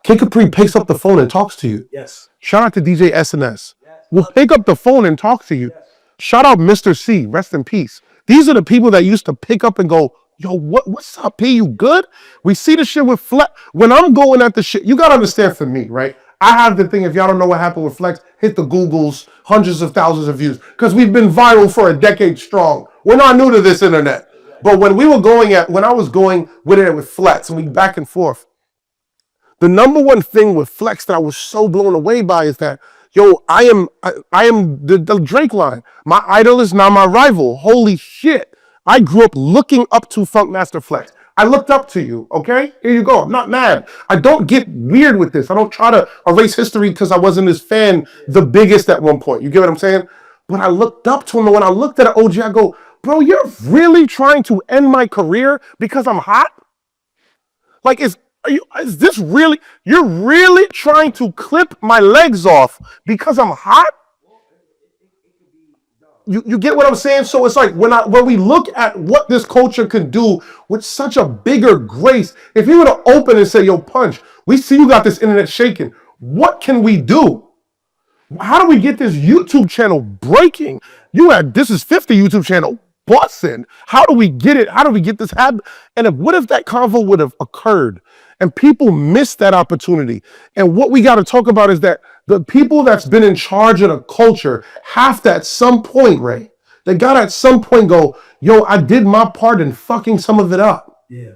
Kid Capri picks up the phone and talks to you. Yes. Shout out to DJ SNS. Will pick up the phone and talk to you. Shout out Mr. C. Rest in peace. These are the people that used to pick up and go, yo, what's up, P? You good? We see the shit with Flex. When I'm going at the shit, you gotta understand for me, right? I have the thing, if y'all don't know what happened with Flex, hit the Googles, hundreds of thousands of views, because we've been viral for a decade strong. We're not new to this internet. But when I was going with it with Flex, and we back and forth, the number one thing with Flex that I was so blown away by is that, yo, I am the Drake line. My idol is now my rival. Holy shit. I grew up looking up to Funkmaster Flex. I looked up to you, okay? Here you go. I'm not mad. I don't get weird with this. I don't try to erase history because I wasn't his fan, the biggest at one point. You get what I'm saying? But I looked up to him, and when I looked at an OG, I go, bro, you're really trying to end my career because I'm hot? Like, is this really, you're really trying to clip my legs off because I'm hot? You get what I'm saying? So it's like when we look at what this culture can do with such a bigger grace, if you were to open and say, yo, Punch, we see you got this internet shaking. What can we do? How do we get this YouTube channel breaking? This is 50 YouTube channel busting. How do we get it? How do we get this happen? And what if that convo would have occurred and people missed that opportunity? And what we got to talk about is that the people that's been in charge of the culture have to at some point, Ray, they got to at some point go, yo, I did my part in fucking some of it up. Yeah.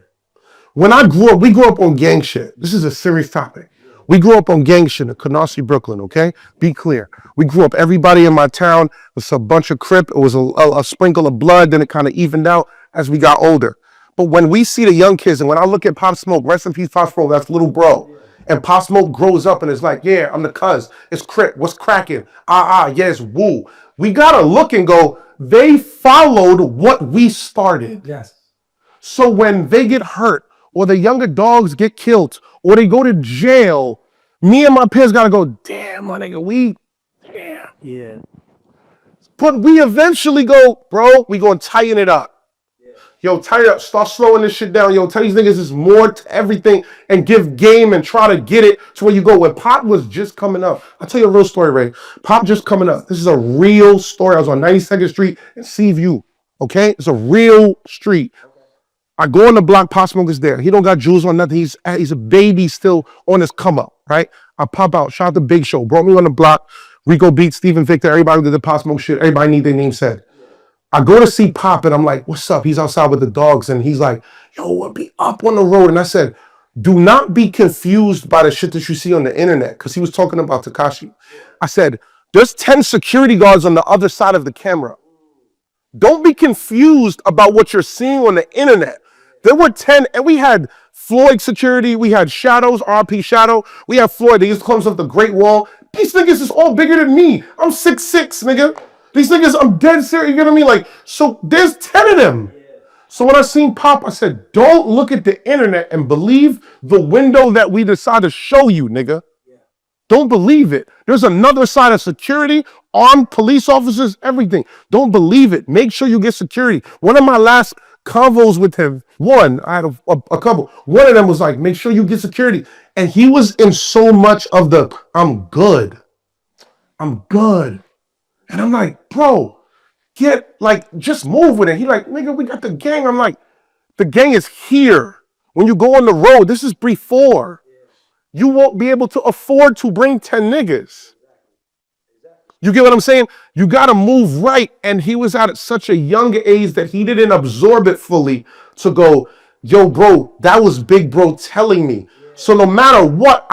When I grew up, we grew up on gang shit. This is a serious topic. We grew up on gang shit in Canarsie, Brooklyn, okay? Be clear. We grew up, everybody in my town was a bunch of Crip. It was a sprinkle of blood, then it kind of evened out as we got older. But when we see the young kids, and when I look at Pop Smoke, rest in peace, Pop Smoke, that's little bro. And Pop Smoke grows up and is like, yeah, I'm the cuz. It's Crip. What's cracking? Yes, woo. We got to look and go, they followed what we started. Yes. So when they get hurt, or the younger dogs get killed, or they go to jail, me and my peers got to go, damn, my nigga, damn. Yeah. But we eventually go, bro, we gonna tighten it up. Yo, tighten it up, start slowing this shit down. Yo, tell these niggas there's more to everything and give game and try to get it to where you go. When Pop was just coming up, I'll tell you a real story, Ray. Pop just coming up. This is a real story. I was on 92nd Street in Seaview, okay? It's a real street. I go on the block, Pop Smoke is there. He don't got jewels on nothing. He's a baby still on his come up, right? I pop out, shout out to Big Show, brought me on the block. Rico beat Stephen Victor, everybody who did the Pop Smoke shit, everybody need their name said. I go to see Pop and I'm like, what's up? He's outside with the dogs and he's like, yo, we'll be up on the road. And I said, do not be confused by the shit that you see on the internet. Because he was talking about Tekashi. I said, there's 10 security guards on the other side of the camera. Don't be confused about what you're seeing on the internet. There were 10, and we had Floyd security, we had Shadows, RP Shadow, we had Floyd, they used to call themselves the Great Wall. These niggas is all bigger than me. I'm 6'6", nigga. These niggas, I'm dead serious, you get what I mean? Like, so there's 10 of them. So when I seen Pop, I said, don't look at the internet and believe the window that we decide to show you, nigga. Don't believe it. There's another side of security, armed police officers, everything. Don't believe it. Make sure you get security. One of my last convos with him, I had a couple. One of them was like, make sure you get security. And he was in so much of the, I'm good. And I'm like, bro, just move with it. He like, nigga, we got the gang. I'm like, the gang is here. When you go on the road, this is before. You won't be able to afford to bring 10 niggas. You get what I'm saying? You got to move right. And he was at such a young age that he didn't absorb it fully to go, yo, bro, that was Big Bro telling me. So no matter what,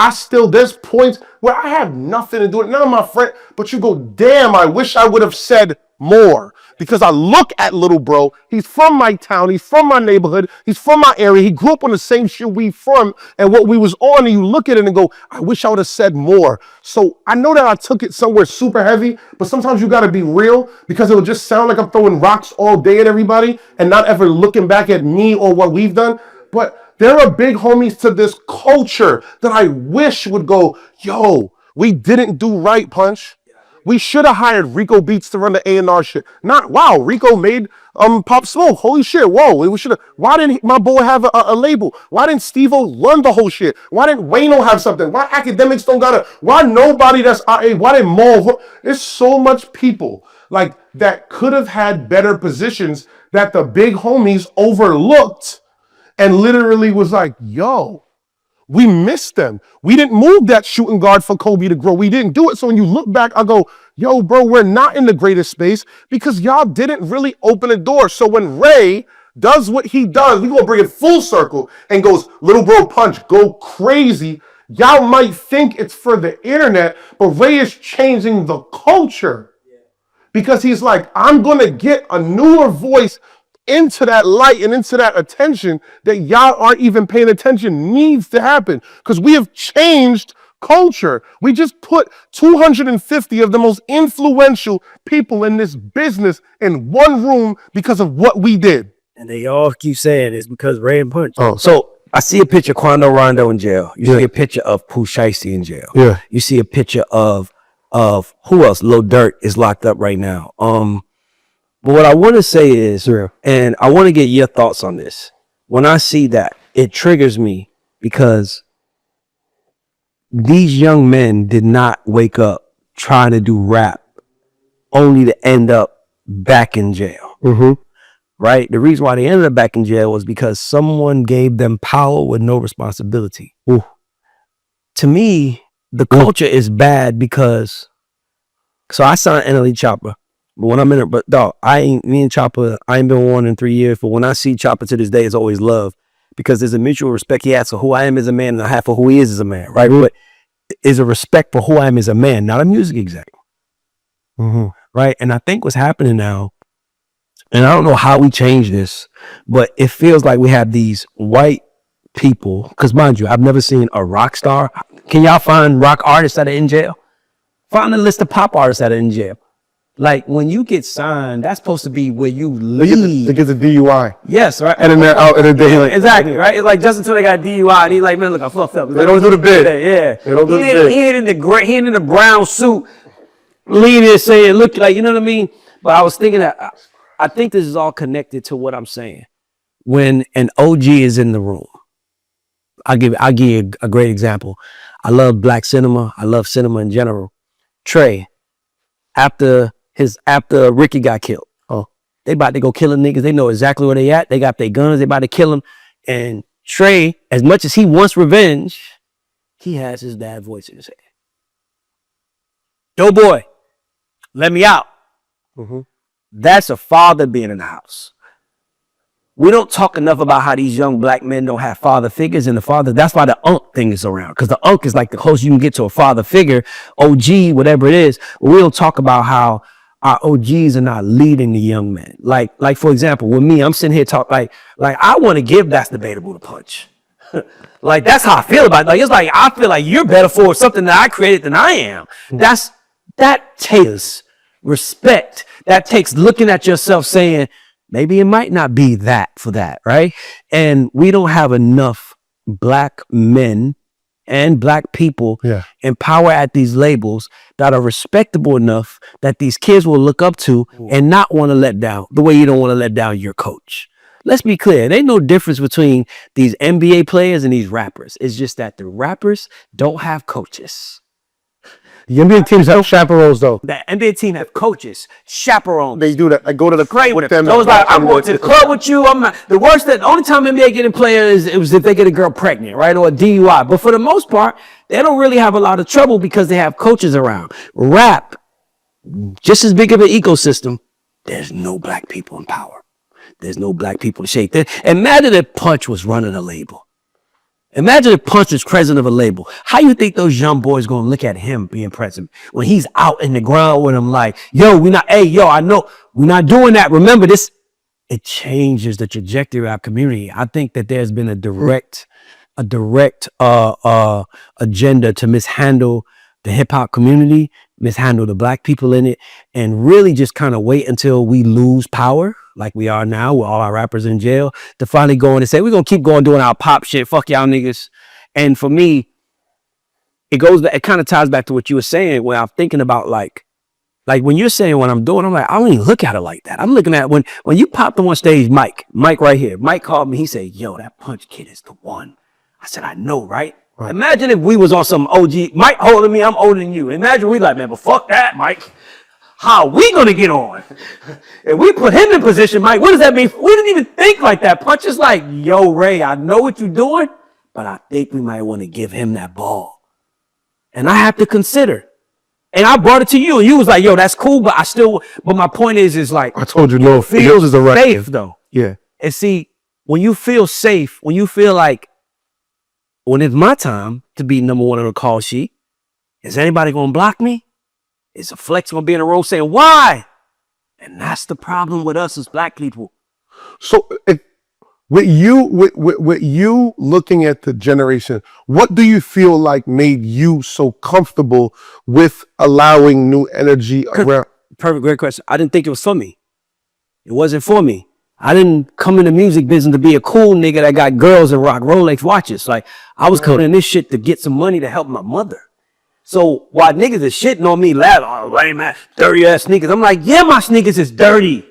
there's points where I have nothing to do with it. None of my friends, but you go, damn, I wish I would have said more. Because I look at little bro, he's from my town, he's from my neighborhood, he's from my area, he grew up on the same shit we from and what we was on, and you look at it and go, I wish I would have said more. So I know that I took it somewhere super heavy, but sometimes you gotta be real because it'll just sound like I'm throwing rocks all day at everybody and not ever looking back at me or what we've done. But there are big homies to this culture that I wish would go, yo, we didn't do right, Punch. We should have hired Rico Beats to run the A&R shit. Not, wow, Rico made Pop Smoke. Holy shit, whoa. We should have. Why didn't my boy have a label? Why didn't Steve-O run the whole shit? Why didn't Wayno have something? Why academics don't got why nobody that's RA? Why didn't Mo? There's so much people like that could have had better positions that the big homies overlooked and literally was like, yo, we missed them. We didn't move that shooting guard for Kobe to grow. We didn't do it. So when you look back, I go, yo, bro, we're not in the greatest space because y'all didn't really open the door. So when Ray does what he does, we gonna bring it full circle and goes, little bro Punch, go crazy. Y'all might think it's for the internet, but Ray is changing the culture because he's like, I'm gonna get a newer voice into that light and into that attention that y'all aren't even paying attention needs to happen because we have changed culture. We just put 250 of the most influential people in this business in one room because of what we did. And they all keep saying it's because Ray and Punch. Oh, so I see a picture of Quando Rondo in jail. You see a picture of Pooh Shiesty in jail. Yeah. You see a picture of who else? Lil Durk is locked up right now. But what I want to say is, and I want to get your thoughts on this. When I see that, it triggers me because these young men did not wake up trying to do rap only to end up back in jail. Mm-hmm. Right? The reason why they ended up back in jail was because someone gave them power with no responsibility. Ooh. To me, the culture is bad because, so I signed NLE Chopper. But when I'm in it, but dog, me and Chopper, I ain't been one in 3 years. But when I see Chopper to this day, it's always love because there's a mutual respect he has for who I am as a man and I have for who he is as a man, right? Mm-hmm. But is a respect for who I am as a man, not a music exec, right? And I think what's happening now, and I don't know how we change this, but it feels like we have these white people, because mind you, I've never seen a rock star. Can y'all find rock artists that are in jail? Find a list of pop artists that are in jail. Like when you get signed, that's supposed to be where you leave. They get the DUI. Yes, right. And then they're out in a day. Like, exactly, right? It's like Justin Timberlake got DUI and he's like, man, look, I fluffed up. They don't do the bid. Yeah. They don't do the bid. He ain't in the brown suit, leaning saying, look, like, you know what I mean? But I was thinking that I think this is all connected to what I'm saying. When an OG is in the room, I'll give you a great example. I love black cinema. I love cinema in general. Trey, after Ricky got killed, they about to go killing niggas. They know exactly where they at. They got their guns. They about to kill him. And Trey, as much as he wants revenge, he has his dad voice in his head. Yo, boy, let me out. That's a father being in the house. We don't talk enough about how these young black men don't have father figures, and the father, that's why the unk thing is around. Because the unk is like the closest you can get to a father figure, OG, whatever it is. But we don't talk about how our OGs are not leading the young men. Like for example, with me, I'm sitting here talking like I want to give That's Debatable the punch. Like that's how I feel about it. Like it's like I feel like you're better for something that I created than I am. That takes respect. That takes looking at yourself saying, maybe it might not be that for that, right? And we don't have enough black men and black people in power at these labels that are respectable enough that these kids will look up to and not want to let down the way you don't want to let down your coach. Let's be clear. There ain't no difference between these NBA players and these rappers. It's just that the rappers don't have coaches. The NBA teams have chaperones, though. The NBA team have coaches, chaperones. They do that. I go to the Great with them. Those like, I'm going to the club with you. I'm not. The worst that the only time NBA getting players it was if they get a girl pregnant, right, or a DUI. But for the most part, they don't really have a lot of trouble because they have coaches around. Rap, just as big of an ecosystem. There's no black people in power. There's no black people to shape that. Imagine if Punch was running a label. Imagine if Punch was president of a label. How you think those young boys gonna look at him being president when he's out in the ground with them like, yo, I know we're not doing that. Remember this. It changes the trajectory of our community. I think that there's been a direct agenda to mishandle the hip hop community, mishandle the black people in it, and really just kind of wait until we lose power like we are now with all our rappers in jail to finally go in and say, we're going to keep going doing our pop shit. Fuck y'all niggas. And for me, it kind of ties back to what you were saying when I'm thinking about like when you're saying what I'm doing, I'm like, I don't even look at it like that. I'm looking at when you popped on stage, Mike right here. Mike called me. He said, yo, that Punch kid is the one. I said, I know, right? Imagine if we was on some OG, Mike holding me, I'm older than you. Imagine we like, man, but fuck that, Mike. How are we gonna get on? If we put him in position, Mike, what does that mean? We didn't even think like that. Punch is like, yo, Ray, I know what you're doing, but I think we might want to give him that ball. And I have to consider. And I brought it to you, and you was like, yo, that's cool, but my point is like, I told you, no, yours is the right safe though. Yeah. And see, when you feel safe, when you feel like, when it's my time to be number one on the call sheet, is anybody gonna block me? Is a flex gonna be in a row saying why? And that's the problem with us as black people. So with you looking at the generation, what do you feel like made you so comfortable with allowing new energy around? Perfect, great question. I didn't think it was for me. It wasn't for me. I didn't come in the music business to be a cool nigga that got girls and rock Rolex watches. Like I was coming in this shit to get some money to help my mother. So while niggas is shitting on me, laughing, oh, lame ass, dirty ass sneakers. I'm like, yeah, my sneakers is dirty.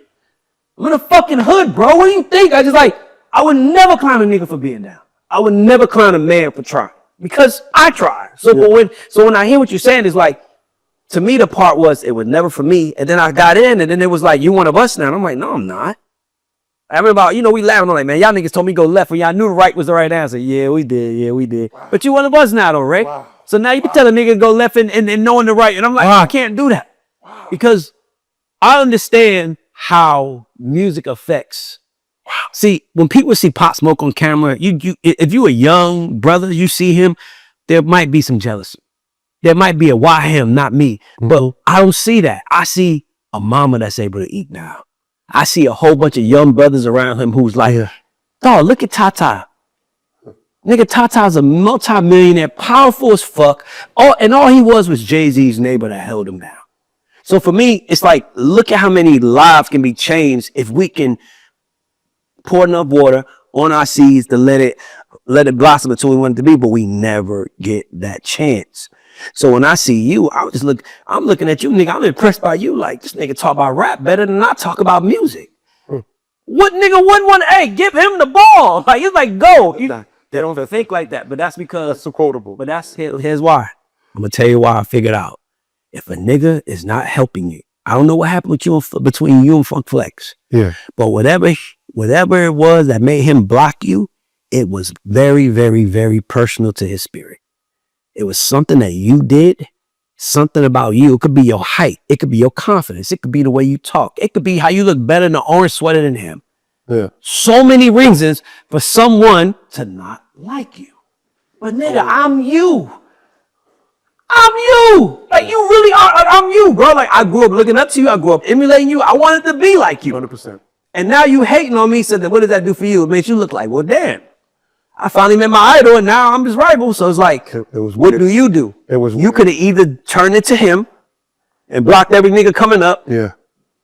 I'm in a fucking hood, bro. What do you think? I would never clown a nigga for being down. I would never clown a man for trying because I tried. So when I hear what you're saying, it's like, to me, the part was, it was never for me. And then I got in and then it was like, you one of us now. And I'm like, no, I'm not. I remember we laughing. I'm like, man, y'all niggas told me go left when y'all knew the right was the right answer. Yeah, we did. Wow. But you one of us now though, Ray. Wow. So now you can tell a nigga to go left and knowing the right. And I'm like, I can't do that. Wow. Because I understand how music affects. Wow. See, when people see Pop Smoke on camera, if you a young brother, you see him, there might be some jealousy. There might be a why him, not me. Mm-hmm. But I don't see that. I see a mama that's able to eat now. I see a whole bunch of young brothers around him who's like, dog, look at Tata. Nigga, Tata's a multi-millionaire, powerful as fuck. And all he was Jay-Z's neighbor that held him down. So for me, it's like, look at how many lives can be changed if we can pour enough water on our seeds to let it blossom until we want it to be, but we never get that chance. So when I see you, I'm looking at you, nigga. I'm impressed by you. Like, this nigga talk about rap better than I talk about music. What nigga wouldn't want to, hey, give him the ball. Like, he's like, go. They don't think like that, but that's because. That's so quotable. But here's why. I'm going to tell you why I figured out. If a nigga is not helping you, I don't know what happened with you between you and Funk Flex. Yeah. But whatever it was that made him block you, it was very, very, very personal to his spirit. It was something that you did, something about you. It could be your height. It could be your confidence. It could be the way you talk. It could be how you look better in the orange sweater than him. Yeah. So many reasons for someone to not like you. But nigga, I'm you. I'm you. Like, you really are. Like, I'm you, bro. Like, I grew up looking up to you. I grew up emulating you. I wanted to be like you. 100%. And now you hating on me. So then what does that do for you? It makes you look like, well, damn. I finally met my idol and now I'm his rival. So it's like, It was what weird. do you do? It was You weird. could have either turned it to him and blocked every nigga coming up, Yeah.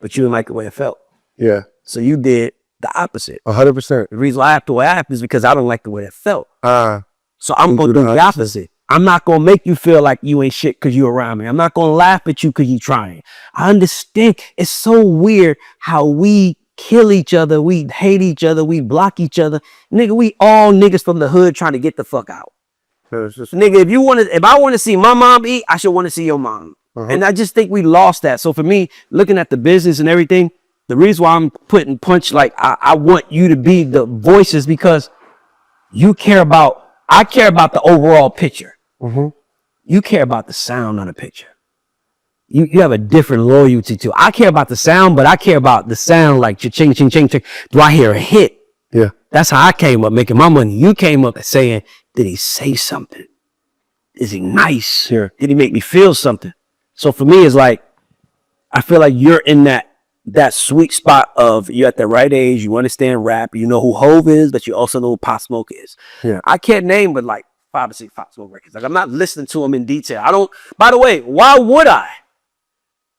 but you didn't like the way it felt. Yeah. So you did the opposite. 100%. The reason why I have to way I act is because I don't like the way it felt. So I'm going to do the opposite. I'm not going to make you feel like you ain't shit because you around me. I'm not going to laugh at you because you trying. I understand. It's so weird how we kill each other. We hate each other. We block each other. Nigga, we all niggas from the hood trying to get the fuck out. It's just, Nigga, if I want to see my mom eat, I should want to see your mom. And I just think we lost that. So for me, looking at the business and everything, the reason why I'm putting punch, like I want you to be the voices because I care about the overall picture. You care about the sound on the picture. You have a different loyalty to. I care about the sound, but I care about the sound like ching, ching, ching, ching. Do I hear a hit? yeah. That's how I came up making my money. You came up saying, did he say something? Is he nice? Yeah. Did he make me feel something? So for me, it's like, I feel like you're in that sweet spot of you're at the right age. You understand rap. You know who Hove is, but you also know who Pop Smoke is. Yeah. I can't name but like 5 or 6 Pop Smoke records. Like I'm not listening to them in detail. I don't. By the way, why would I?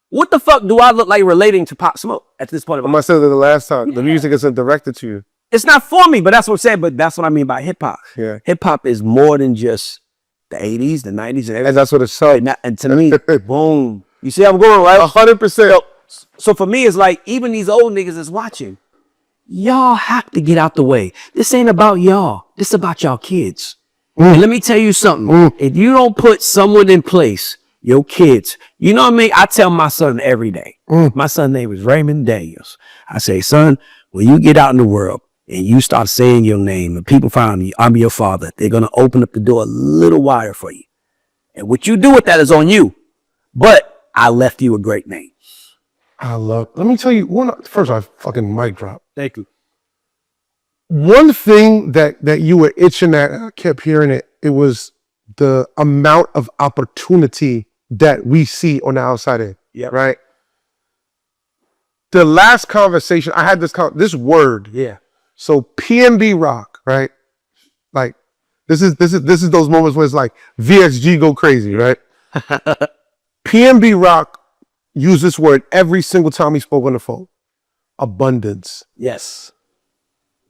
What the fuck do I look like relating to Pop Smoke at this point? I must say that the last time, the music isn't directed to you. It's not for me, but that's what I'm saying. But that's what I mean by hip hop. Yeah. Hip hop is more than just the 80s, the 90s, and everything. And that's what it's so. And to me, boom. You see how I'm going, right? 100%. So for me, it's like, even these old niggas is watching. Y'all have to get out the way. This ain't about y'all. This about y'all kids. And let me tell you something. If you don't put someone in place, your kids, you know what I mean? I tell my son every day. My son's name is Raymond Daniels. I say, son, when you get out in the world and you start saying your name and people find you, I'm your father, they're going to open up the door a little wider for you. And what you do with that is on you. But I left you a great name. Let me tell you, first off, fucking mic drop. Thank you. One thing that you were itching at, I kept hearing it, it was the amount of opportunity that we see on the outside end. Yep. Right? The last conversation, I had this word. Yeah. So PNB Rock, right? Like, this is those moments where it's like VXG go crazy, right? PNB Rock used this word every single time he spoke on the phone. Abundance. Yes.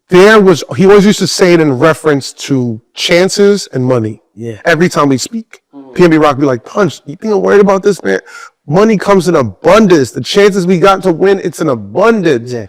He always used to say it in reference to chances and money. Yeah. Every time we speak. PNB Rock be like, Punch, you think I'm worried about this, man? Money comes in abundance. The chances we got to win, it's in abundance. Yeah.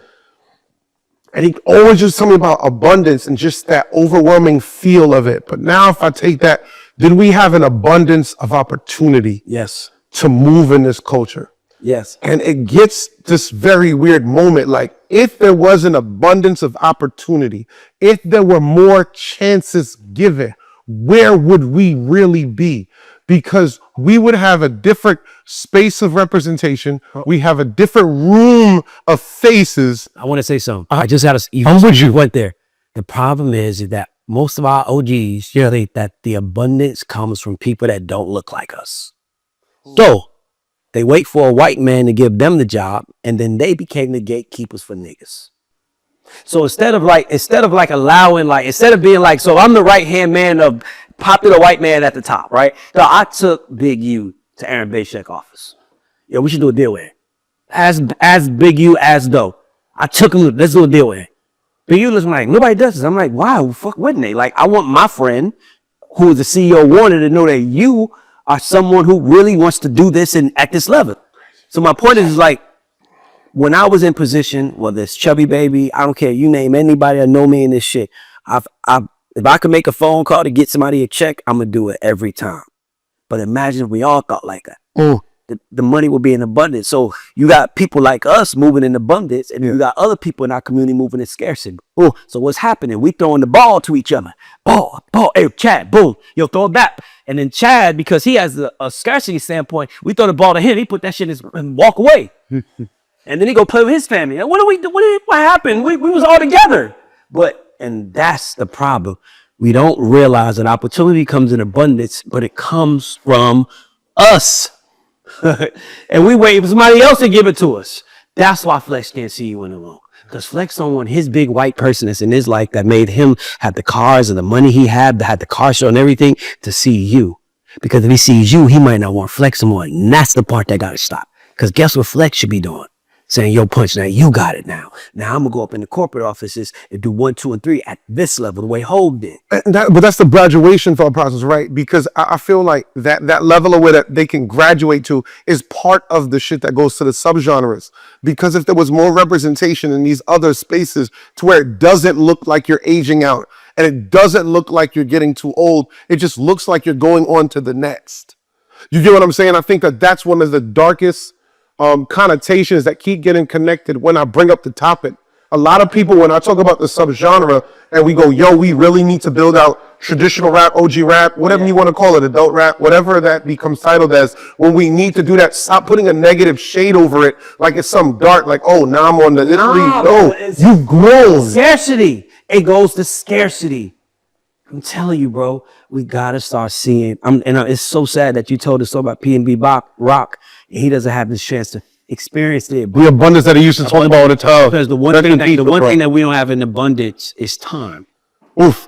And he always just told me about abundance and just that overwhelming feel of it. But now if I take that, then we have an abundance of opportunity Yes. to move in this culture. Yes. And it gets this very weird moment. Like, if there was an abundance of opportunity, if there were more chances given, where would we really be? Because we would have a different space of representation. We have a different room of faces. I want to say something. I just had you went there. The problem is that most of our OGs share that the abundance comes from people that don't look like us. So they wait for a white man to give them the job, and then they became the gatekeepers for niggas. So instead of being like, so I'm the right hand man of popular white man at the top, right? So I took Big U to Aaron Bayshek's office. Yo, we should do a deal with him. As Big U as though. I took him, let's do a deal with him. Big U was like, nobody does this. I'm like, why? Fuck, wouldn't they? Like, I want my friend, who is the CEO of Warner, to know that you are someone who really wants to do this and at this level. So my point is like, when I was in position, whether it's Chubby Baby, I don't care, you name anybody that know me in this shit, if I could make a phone call to get somebody a check, I'm gonna do it every time. But imagine if we all thought like that. The money will be in abundance. So you got people like us moving in abundance, and you got other people in our community moving in scarcity. So what's happening? We throwing the ball to each other. Ball, hey, Chad, boom, yo, throw it back. And then Chad, because he has a scarcity standpoint, we throw the ball to him. He put that shit in his and walk away. And then he go play with his family. And what happened? We was all together. And that's the problem. We don't realize that opportunity comes in abundance, but it comes from us. And we wait for somebody else to give it to us. That's why Flex can't see you in the room. Because Flex don't want his big white person that's in his life that made him have the cars and the money he had, that had the car show and everything, to see you. Because if he sees you, he might not want Flex anymore. And that's the part that got to stop. Because guess what Flex should be doing? Saying, yo, Punch, now you got it now. Now I'm going to go up in the corporate offices and do 1, 2, and 3 at this level, the way Hov did. But that's the graduation thought process, right? Because I feel like that level of where that they can graduate to is part of the shit that goes to the subgenres. Because if there was more representation in these other spaces to where it doesn't look like you're aging out and it doesn't look like you're getting too old, it just looks like you're going on to the next. You get what I'm saying? I think that that's one of the darkest connotations that keep getting connected when I bring up the topic. A lot of people, when I talk about the subgenre and we go, yo, we really need to build out traditional rap, OG rap, whatever you want to call it, adult rap, whatever that becomes titled as, when we need to do that, stop putting a negative shade over it like it's some dark, like, oh, now I'm on the Italy. No, you've grown. Scarcity. It goes to scarcity. I'm telling you, bro, we gotta start seeing. It's so sad that you told us so about P&B Rock, and he doesn't have this chance to experience it. The abundance that he used to talk about all the time. Because the one thing that we don't have in abundance is time. Oof.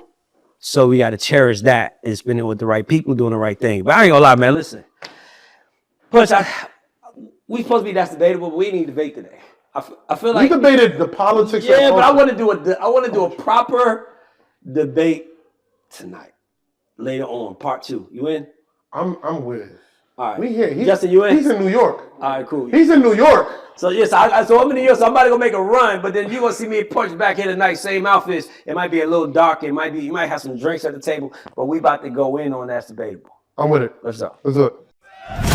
So we gotta cherish that and spend it with the right people doing the right thing. But I ain't gonna lie, man. Listen, Punch, we supposed to be That's Debatable, but we need to debate today. I feel like we debated the politics. Yeah, but I want to do a proper debate tonight, later on, part 2. You in? I'm with it. All right. We here. Justin, you in? He's in New York. All right, cool. He's in New York. So yes, so I'm in New York. So I'm about to go make a run, but then you gonna see me Punch back here tonight. Same outfits. It might be a little dark. You might have some drinks at the table, but we about to go in on That's Debatable. I'm with it. Let's go. Let's do it.